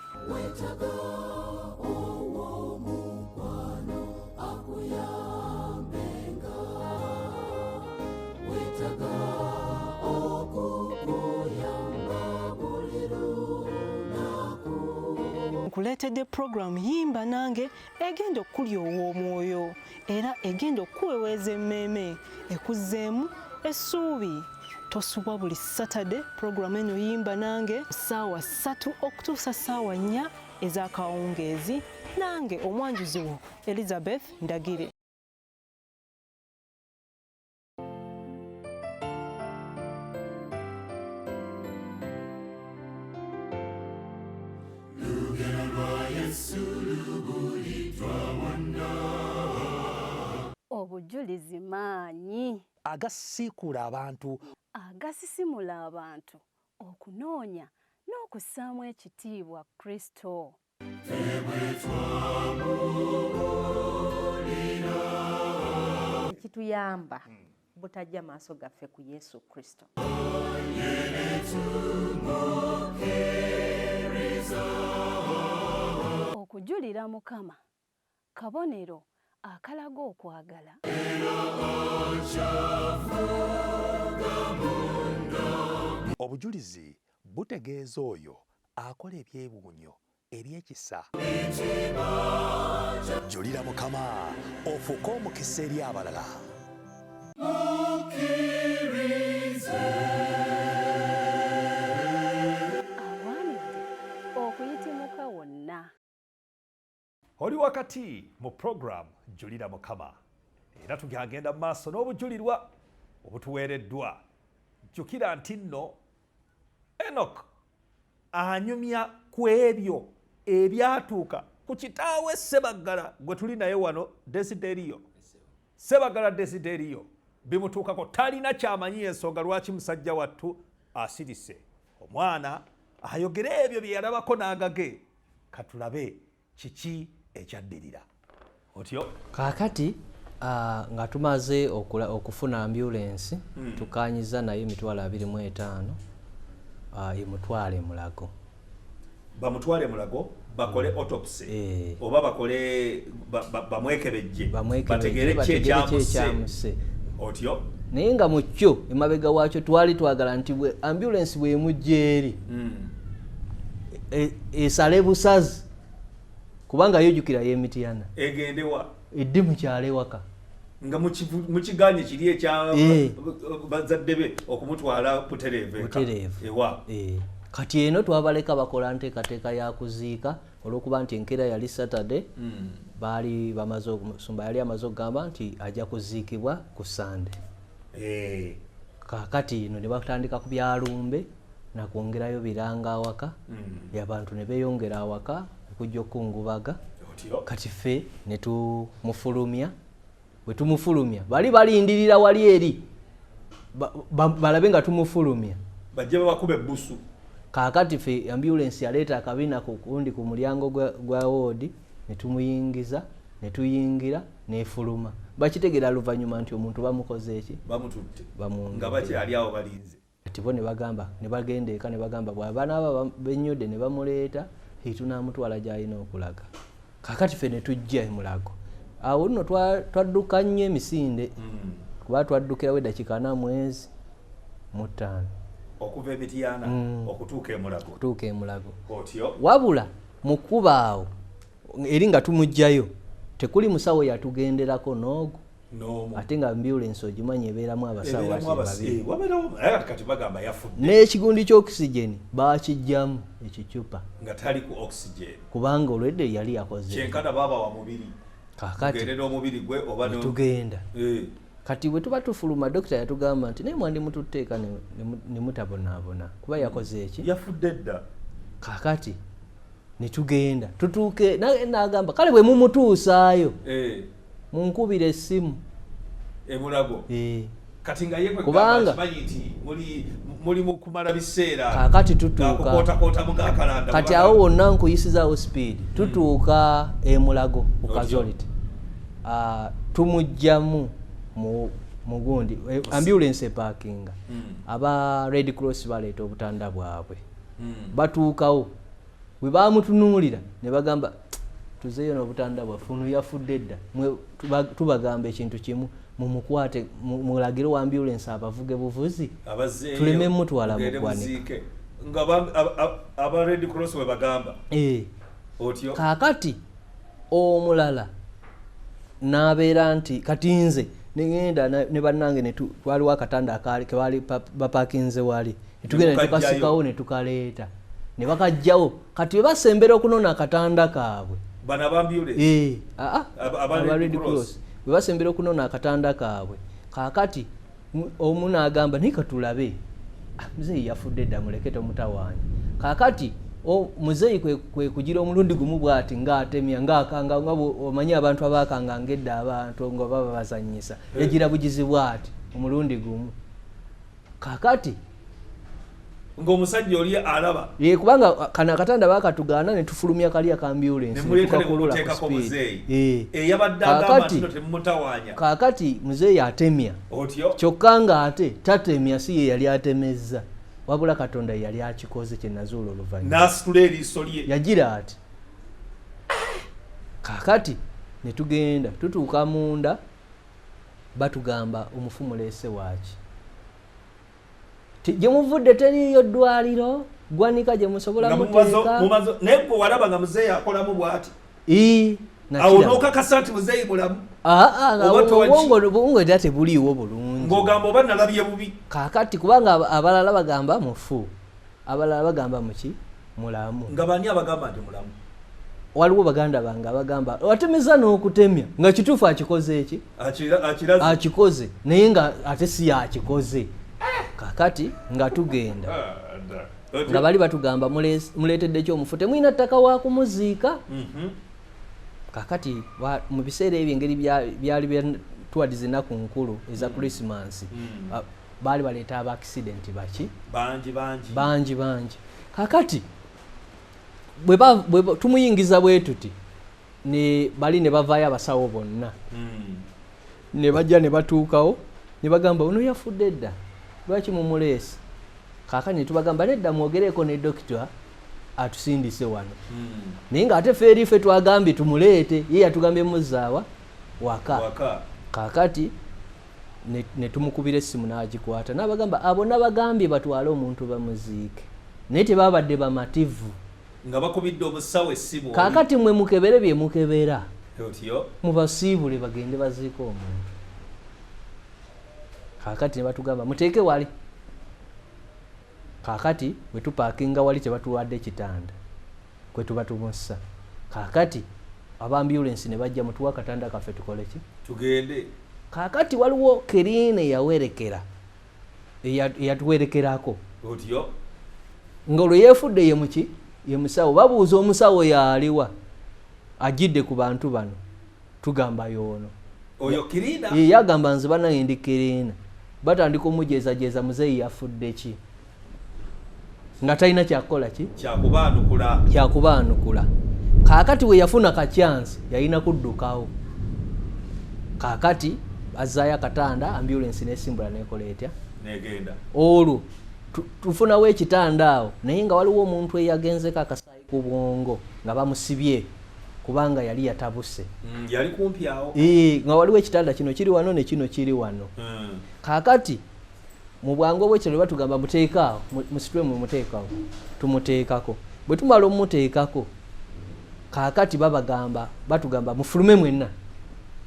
Nkuleetedde program Yimba Nange egenda okulyoowa omwoyo era egenda okuweweeza emmeeme ekuzzeemu essuubi. Tosubwa buli Saturday program eno Yimba Nange ssaawa 3 okutuusa ssaawa 4 ez'akawungeezi. Nange omwanjuzi wo Elizabeth Ndagire. Obujulizi maanyi agasiikula abantu, agasisimula abantu okunoonya n'okussaamu ekitiibwa Kristo. Ekituyamba butajja maaso gaffe ku Yesu Kristo. Okujulira Mukama kabonero akalaga okwagala. obujulizi butegeeza oyo akola ebyewuunyo ebyekisa. Julira Mukama ofuuke omukisa eri abalala. Awaanidde okuyitimuka wonna. Oli wakati mu program Julira Mukama era tugyagenda mu maaso n'obujulirwa obutuweereddwa. Jjukira nti nno Enoch anyumya ku ebyo ebyatuuka ku kitaawe Ssebbagala gwe tuli naye wano Desderiyo. Ssebbagala Desderiyo bimutuukako talina kyamanyi ensonga lwaki musajja wattu asirise. Omwana ayogera ebyo bye yalabako n'agage. Katulabe kiki ekyaddirira. Otyo kaakati nga tumaze okufuna ambulance tukanyiza naye emitwalo 25 emutwale Mulago. Bamutwale Mulago bakole autopsy oba bakole bamwekebejje bategere kyekyamuse. Otyo naye nga mu kyo emabega waakyo twali twagala nti ambulance bw'emujja eri esale busazi kubanga yojjukira y'Emityana egendewa eddi mukyale waka nga mukiganye kiri ekya bazadde be okumutwala butereevu ewa. Kati eno twabaleka bakola nteekateeka ya kuziika olw'okuba nti enkeera yali Saturday baali bamaze okusumba yali amaze okugamba nti ajja kuziikibwa ku Sunday. Kaakati eno ne batandika ku byalumbe nakwongerayo biranga awaka abantu ne beeyongera awaka okujja okungubaga. Kati ffe ne tumufulumya. Bwe tumufulumya bali balindirira wali eri balabe nga tumufulumya bajja bakube ebbusu. Kaakati ffe ambulance yaleeta akabina kundi ku mulyango gwa woodi ne tumuyingiza ne tuyingira n'efuluma. Bakitegera luvannyuma nti omuntu bamukoze eki bamututte nga bakyali awo balinze. Kati bo ne bagamba ne bagenda eka ne bagamba bw'abaana aba bennyodde ne bamuleeta tunaamutwala gy'alina okulaga. Kaakati ffe ne tujja e Mulago. Awo nno twadduka nnyo emisinde kuba twaddukirawo eddakiika 4 mu 5 okuva Emityana okutuuka e Mulago. Otyo wabula mu kkuba awo eri nga tumugjayo tekuli musawo yatugenderako n'ogu ate nga ambulance ogimanyi ebeeramu abasawo kati bagamba yafudde. N'ekigundi ky'oxygen baakijjamu ekicupa nga tali ku oxygen kubanga olwedde yali yakoze kyenkana baba wa mubiri. Kaakati gerera omubiri gwe oba tugenda. Kati bwe tuba tufuluma dokita yatugamba nti naye mwandi mututteeka ne mutabonaabona kuba yakoze eki yafudde dda. Kaakati ne tugenda tutuuke n'agamba kale bwe mumutuusaayo munkubire essimu Mulago kati nga yekwe kubanga kimanyi nti muli mu kumala biseera kakati tutuuka mugakalanda kati awo wonna nkuyisizaawo speed tutuuka Mulago ku casualty tumujjamu mugundi ambulance eparkinga aba Red Cross baleeta obutanda bwabwe batuukawo bwe bamutunuulira ne bagamba tuzeeyo n'obutanda bwaffe ono yafudde dda tubagamba ekintu kimu mumukwate mulagire wa ambulance abavuge buvuzi tuleme mutwala mugwanika nga aba Red Cross we bagamba otyo kakati omulala nabeera nti kati nze negenda ne bannange twaliwo akatanda akaali kebali bapakinze wali netugenda netukasikawo netukaleeta ne bakajjawo kati basembera okunona akatanda kaabwe bana bambulance aba Red Cross basembera okunona akatanda kaabwe kakati omu n'agamba nikatulabe muzeeyi yafudde dda muleke tomutawaanya kakati muzeeyi kwe kugira omulundi gumu bw'ati ng'atemya ng'akanga nga omanyi abantu abaakanga ng'edda abantu nga baba bazannyisa yagira bugizi bw'ati omulundi gumu kakati ng'omusajja oli alaba kubanga kana akatanda baakatugaana ne tufulumya kali aka ambulance tukakululako muzeeyi eyabadde agamba nti no temumutawaanya kakati muzeeyi atemya otyo kyokka ng'ate tatemya si ye yali atemezza wabula Katonda yali akikoze kye nazuula oluvannyuma n'asitula eriiso lye yagira ati kakati ne tugenda tutuuka munda batugamba omufu muleese waaki gye muvudde teriyo ddwaliro gwanika gye musobola muteeka naye gwe walaba nga muzeeyi akolamu bw'ati awo n'okakasa nti muzeeyi mulamu obwongo era tebuliiwo bulungi ng'ogamba oba nalabye bubi kakati kubanga abalala bagamba mufu abalala bagamba muki mulamu nga bani abagamba nti mulamu waliwo baganda bange abagamba watemeza n'okutemya nga kituufu akikoze eki akikoze naye nga ate si yakikoze kakati nga tugenda nga bali batugamba muleetedde kyomufu temwina ttaka wa kumuziika kakati mu biseera ebyo engeri byali towards ennaku nkulu eza Christmas baali baleeta aba accident baki bangi kakati bwe tumuyingiza bwe tuti bali ne bavaayo abasawo bonna ne bajja ne batuukawo ne bagamba ono yafudde dda lwaki mumuleese kakati ne tubagamba nedda mwogereko ne dokita atusindise wano naye ng'ate ffe twagambye tumuleete ye yatugambye muzaawa waka kakati ne tumukubira essimu n'agikwata n'abagamba abo nabagambye batwale omuntu bamuziike naye tebabadde bamativu nga bakubidde omusawo essimu kakati mwe mukebere bye mukebera otyo mubasiibule bagende baziike omuntu kakati ne batugamba muteeke wali kakati bwe tupaakinga wali tebatuwadde kitanda kwe tuba tumussa kakati aba ambulance ne bajja mutuwa katanda kaffe tukole ki tugende kakati waliwo kerine yawerekera eyatuwerekerako otyo ng'olwo yeefudde ye muki ye musawo babuuza omusawo yaaliwa ajidde ku bantu bano tugamba yoono oyo kirina yagamba nze banaye ndi kirina batandika omujeezajeza muzeeyi yafudde ki nga talina kyakukola ki kyakubaanukula kakati we yafuna kacyansi yalina kuddukawo kakati azaayo akatanda ambulance nesimbula nekola etya negenda olwo tufunawo ekitanda awo naye nga waliwo omuntu eyagenzeko akasaayi ku bwongo nga bamusibye kubanga yali yatabuse yali kumpi awo nga waliwo ekitanda kino kiri wano ne kino kiri wano kakati mu bwangu obwekiro batugamba muteekaawo musitwe mumuteekawo tumuteekako bwe tumala omumuteekako kakati batugamba mufulume mwenna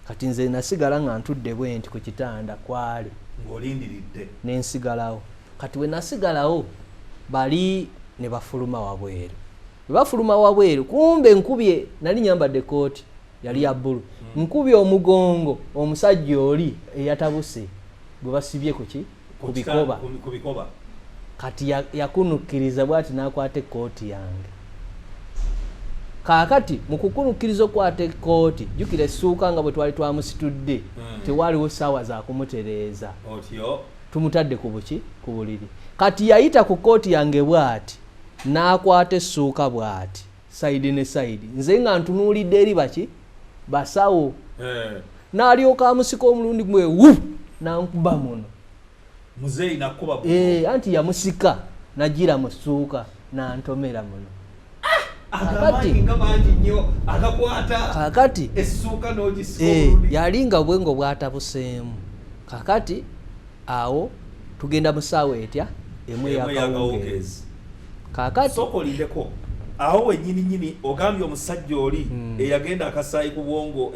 kati nze nasigala nga ntudde bwe nti ku kitanda kwali ng'olindiridde nensigalawo kati we nasigalawo bali ne bafuluma wabweru bwe bafuluma wabweru kumbe nkubye nali nyambadde kooti yali ya bbulu nkubye omugongo omusajja oli eyatabuse bwe basibye kuki kubikoba kati yakunukkiriza bwati n'akwata ekkooti yange Kaakati mu kukunukiriza okwata ekkooti jjukira essuuka nga bwe twali twamusitudde tewaaliwo ssaawa za kumutereeza tumutadde ku buki ku buliri kati yayita ku kkooti yange bw'ati n'akwata essuuka bw'ati sayidi ne sayidi nze nga ntunuulidde eri baki basawo n'alyoka amusika omulundi gumwe wu n'ankuba muno muzeeyi nakuba anti yamusika nagira mu ssuuka n'antomera muno kakati yalinga bwengo bwatabuseemu kakati awo tugenda mu ssaawa etya emu eyakawungeezi kakati sokolindeko awo wenyini ogambye omusajja oli eyagenda akasaayi ku bwongo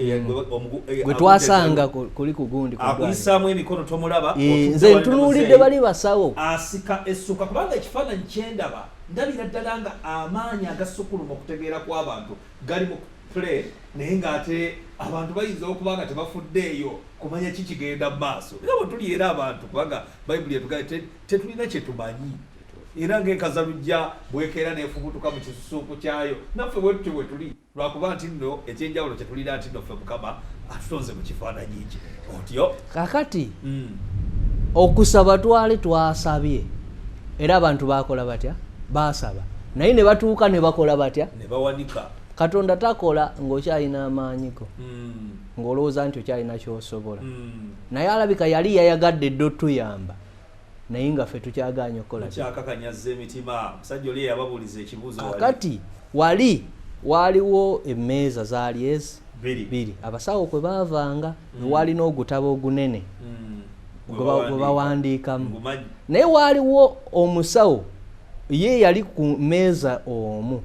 gwe twasanga kuli ku gundi akuyisaamu emikono tomulaba nze ntunuulidde bali basawo asika essuka kubanga ekifaananyi kyendaba ndabira ddala nga amaanyi agasukkuluma okutegeera kw'abantu gali mu play naye ng'ate abantu bayinza okuba nga tebafuddeeyo kumanya ki kigenda mu maaso era bwe tuli era abantu kubanga bayibuli etugaye tetulina kye tumanyi era ng'enkazalujja bwekeera neefubutuka mu kisusuuku kyayo naffe bwe tutyo bwe tuli lwakuba nti nno ekyenjawulo kye tulina nti nno ffe Mukama atutonze mu kifaananyi kye otyo kakati okusaba twali twasabye era abantu bakola batya basaba naye ne batuuka ne bakola batya ne bawanika Katonda takola ng'okyalina amaanyiko ng'olowooza nti okyalina kyosobola naye alabika yali yayagadde dde otuyamba naye nga ffe tukyagaanye okukola kyakakanyazza emitima musajja oli yababuuliza ekibuuzo kakati waaliwo emmeeza zaali ezi bbiri abasawo kwe baavanga wali n'ogutabo ogunene gwe bawandiikamu naye waaliwo omusawo ye yali ku mmeeza omu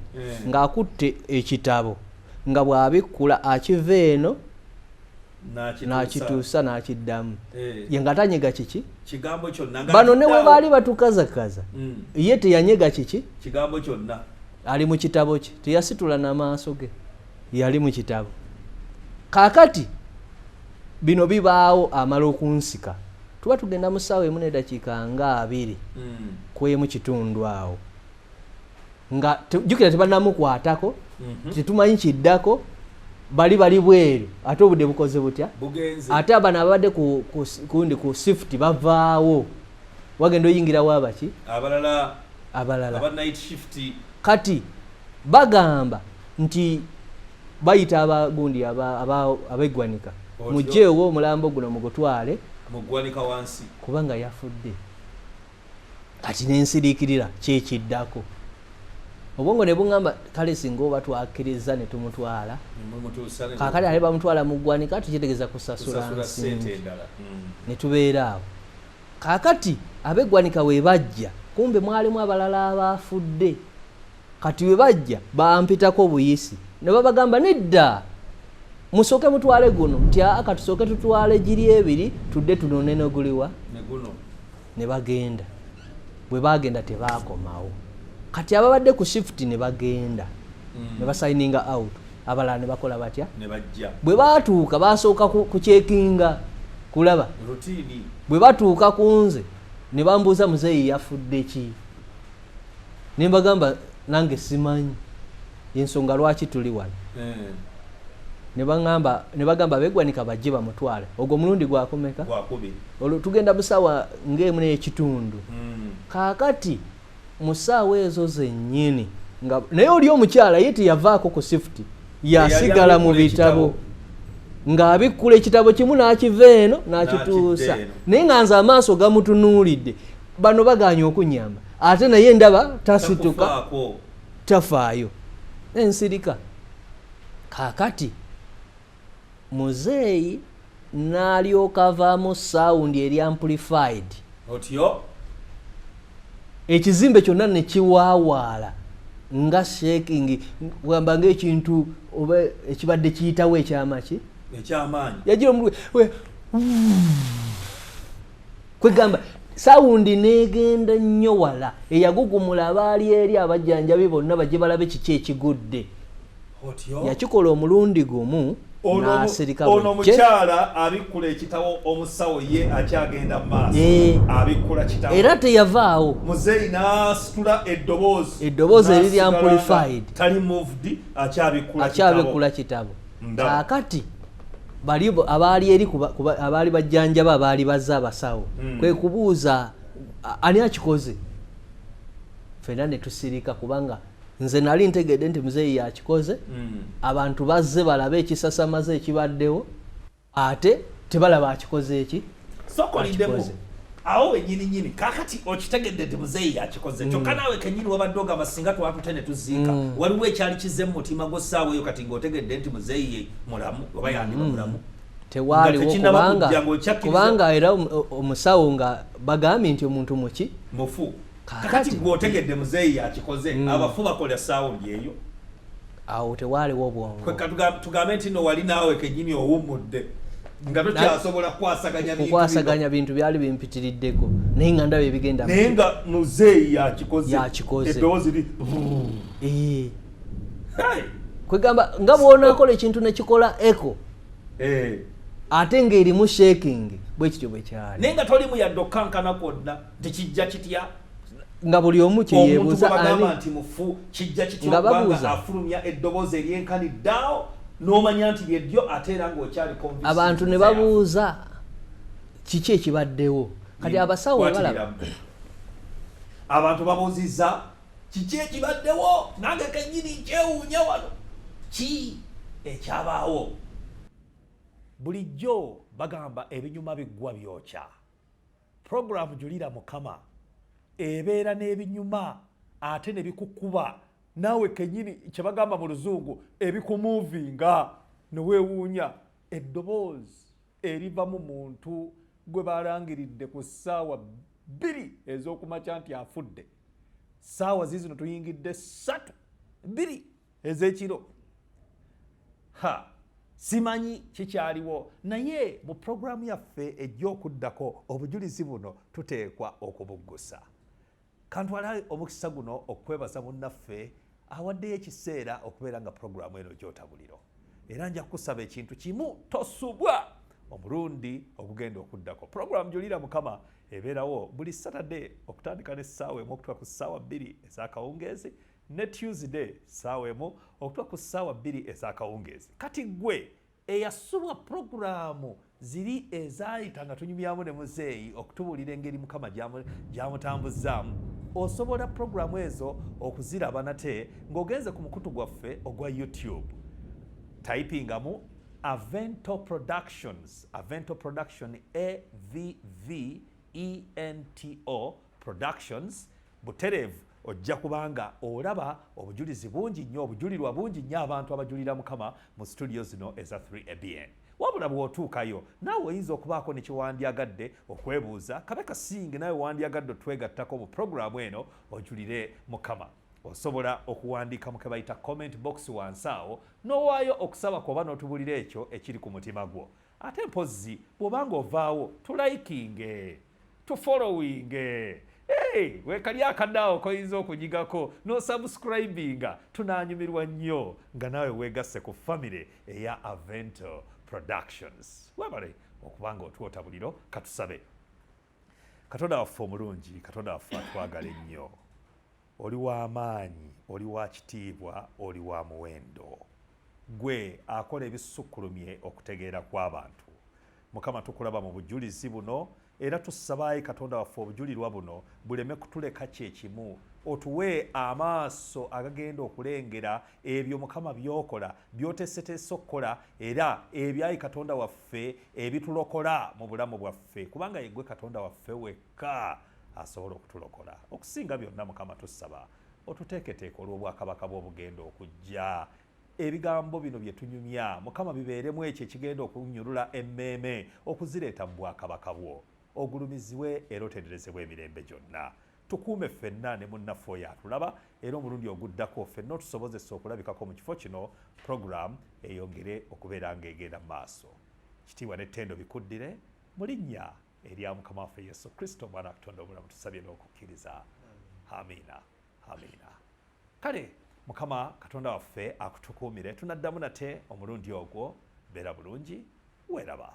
ng'akutte ekitabo nga bw'abikkula akiva eno n'akituusa n'akiddamu ye nga tanyega kiki kigambo kyonna bano ne bwe baali batukazakaza ye teyanyega kiki kigambo kyonna ali mu kitabo kye teyasitula n'amaaso ge yali mu kitabo kaakati bino bibaawo amala okunsika tuba tugenda mu ssaawa emu n'eddakiika nga 2 kwemu kitundu awo nga jjukira tebannamukwatako tetumanyi kiddako bali bweru ate obudde bukoze butya ate abano abadde ku shift bavaawo wagenda oyingirawo abaki abalala night shift kati bagamba nti bayita abagundi abeggwanika mujjeewo omulambo guno mugutwale mugwanika wansi kubanga yafudde kati nensiriikirira kyekiddako obwongo ne buŋŋamba kale singa oba twakkiriza ne tumutwala kaakati ale bamutwala mu ggwanika tukitegeeza kusasula nsente ne tubeera awo kaakati abeggwanika we bajja kumbe mwalimu abalala abaafudde kati we bajja bampitako buyisi ne babagamba nedda musooke mutwale guno nti aka tusooke tutwale giri ebiri tudde tunone noguliwa ne bagenda bwe bagenda tebaakomawo kati ababadde ku shift ne bagenda ne basayininga out abalala ne bakola batya bwe baatuuka basooka kucekinga kulaba bwe batuuka ku nze ne bambuuza muzeeyi yafudde ki ne mbagamba nange simanyi ensonga lwaki tuli wano ne bagamba beggwanika bajje bamutwale ogwo mulundi gwakomeka olwo tugenda busaawa ng'emu n'ekitundu kaakati mu ssaawa ezo zennyini naye oli omukyala ye teyavaako ku shift yasigala mu bitabo ng'abikkula ekitabo kimu n'akiva eno n'akituusa naye nga nze amaaso gamutunuulidde bano baganye okunyamba ate naye ndaba tasituka tafaayo ensirika kaakati muzeeyi n'alyoka avaamu sound eri amplified otyo ekizimbe kyonna ne kiwaawaala nga shaking wamba ng'ekintu oba ekibadde kiyitawo ekyamaki ekyamaanyi yagira omulwe kwegamba sawundi n'egenda nnyo wala eyagugumula abaali eri abajjanjabi bonna bajje balabe kiki ekigudde yakikola omulundi gumu n'asirika ono mukyala abikkula ekitabo omusawo ye akyagenda mu maaso abikkula kitabo era teyavaawo muzeeyi n'asitula eddoboozi eriri amplified tali moved akyabikkula kitabo kaakati bali abaali eri abaali bajjanjaba abaali bazze abasawo kwe kubuuza ani akikoze ffenna ne tusirika kubanga nze nali ntegedde nti muzeeyi yakikoze abantu bazze balabe ekisasamaze ekibaddewo ate tebalaba akikoze eki sokoliddemu awo wenyininyini kakati okitegedde nti muzeeyi yakikoze kyokka naawe kenyini wabadde ogamba singa twatute ne tuziika waliwo ekyali kize mu mutima gwo ssaawa eyo kati ng'otegedde nti muzeeyi mulamu oba yandiba mulamu tewaaliwo kubanga era omusawo nga bagambye nti omuntu muki mufu kakati gwotegedde muzeeyi yakikoze abafu bakola ssaawa lyeyo awo tewaaliwo obwongo tugambe nti no wali naawe kenyini owummudde nga tokyasobola kukwasaganya bintu byali bimpitiriddeko naye nga ndaba ebigenda naye nga muzeeyi yakikoze eddoboozi kwegamba nga bw'onaakola ekintu nekikola eco ate ng'erimu shaking bwe kityo bwe kyali naye nga tolimu yadde okkankana kwonna tekijja kitya nga buli omu kyeyeebuuza bagamba nti mufu kijja kitya okubanga afulumya eddoboozi eryenkaniddeawo n'omanya nti lyedyo ate era ng'okyali abantu ne babuuza kiki ekibaddewo kati abasawo balaba abantu babuuzizza kiki ekibaddewo nange kennyini nkyewuunya wano ki ekyabaawo bulijjo bagamba ebinyuma biggwa byokya puroguramu Julira Mukama ebeera n'ebinyuma ate ne bikukuba naawe kennyini kyebagamba mu luzungu ebikumuvinga neweewuunya eddoboozi eriva mu muntu gwe balangiridde ku ssaawa 2 ez'okumakya nti afudde ssaawa ziizino tuyingidde 2 ez'ekiro simanyi kikyaliwo naye mu puroguramu yaffe ejja okuddako obujulizi buno tuteekwa okubuggusa kantwala omukisa guno okwebaza munnaffe awaddeyo ekiseera okubeera nga puroguramu eno gyotabuliro era nja kukusaba ekintu kimu tosubwa omulundi ogugenda okuddako puroguramu Julira Mukama ebeerawo buli Saturday okutandika n'essaawa emu okutuuka ku ssaawa 2 ez'akawungeezi ne Tuesday ssaawa emu okutuuka ku ssaawa 2 ez'akawungeezi kati gwe eyasubwa puroguramu ziri ezaayita nga tunyumyamu ne muzeeyi okutubuulira engeri Mukama gy'amutambuzzaamu osobola puroguramu ezo okuziraba nate ng'ogenze ku mukutu gwaffe ogwa YouTube typingamu Avento Productions AVVENTO Productions butereevu ojja kubanga olaba obujulizi bungi nnyo obujulirwa bungi nnyo abantu abajulira Mukama mu studio zino eza 3ABN wabula bw'otuukayo naawe oyinza okubaako ne kyewandyagadde okwebuuza kabe kasinge nawe wandyagadde otwegattako mu puroguramu eno ojulire Mukama osobola okuwandiika mu ke bayita comment box wansi awo n'owaayo okusaba kwoba n'otubulira ekyo ekiri ku mutima gwo ate mpozzi bw'obanga ovaawo tulayikinge tufollowinge weekali akadaawo koyinza okunyigako n'osubscribinga tunaanyumirwa nnyo nga naawe weegasse ku famire eya Avento Productions webale okubanga otuwota buliro katusabe Katonda waffe omulungi Katonda waffe atwagala ennyo oli w'amaanyi oli wa kitiibwa oli wa muwendo gwe akola ebisukkulumye okutegeera kw'abantu Mukama tukulaba mu bujulizi buno era tusabaayi Katonda waffe obujulirwa buno buleme kutuleka kyekimu otuwe amaaso agagenda okulengera ebyo Mukama byokola byoteeseteese okukola era ebyayi Katonda waffe ebitulokola mu bulamu bwaffe kubanga yegwe Katonda waffe wekka asobola okutulokola okusinga byonna Mukama tusaba otuteeketeeke olw'obwakabaka bw'obugenda okujja ebigambo bino bye tunyumya Mukama bibeeremu ekyo ekigenda okunyulula emmeeme okuzireeta mu bwakabaka bwo ogulumizibwe era otenderezebwa emirembe gyonna tukuume ffenna ne munnaffe oyo atulaba era omulundi oguddako ffenna otusobozesa okulabikako mu kifo kino puroguramu eyongere okubeera ng'egenda mu maaso kitiibwa n'ettendo bikuddire mu linnya erya Mukama waffe Yesu Kristo omwana wa Katonda omulamu tusabye n'okukkiriza amiina amiina kale Mukama Katonda waffe akutukuumire. Tunaddamu nate omulundi ogwo. Beera bulungi, weeraba.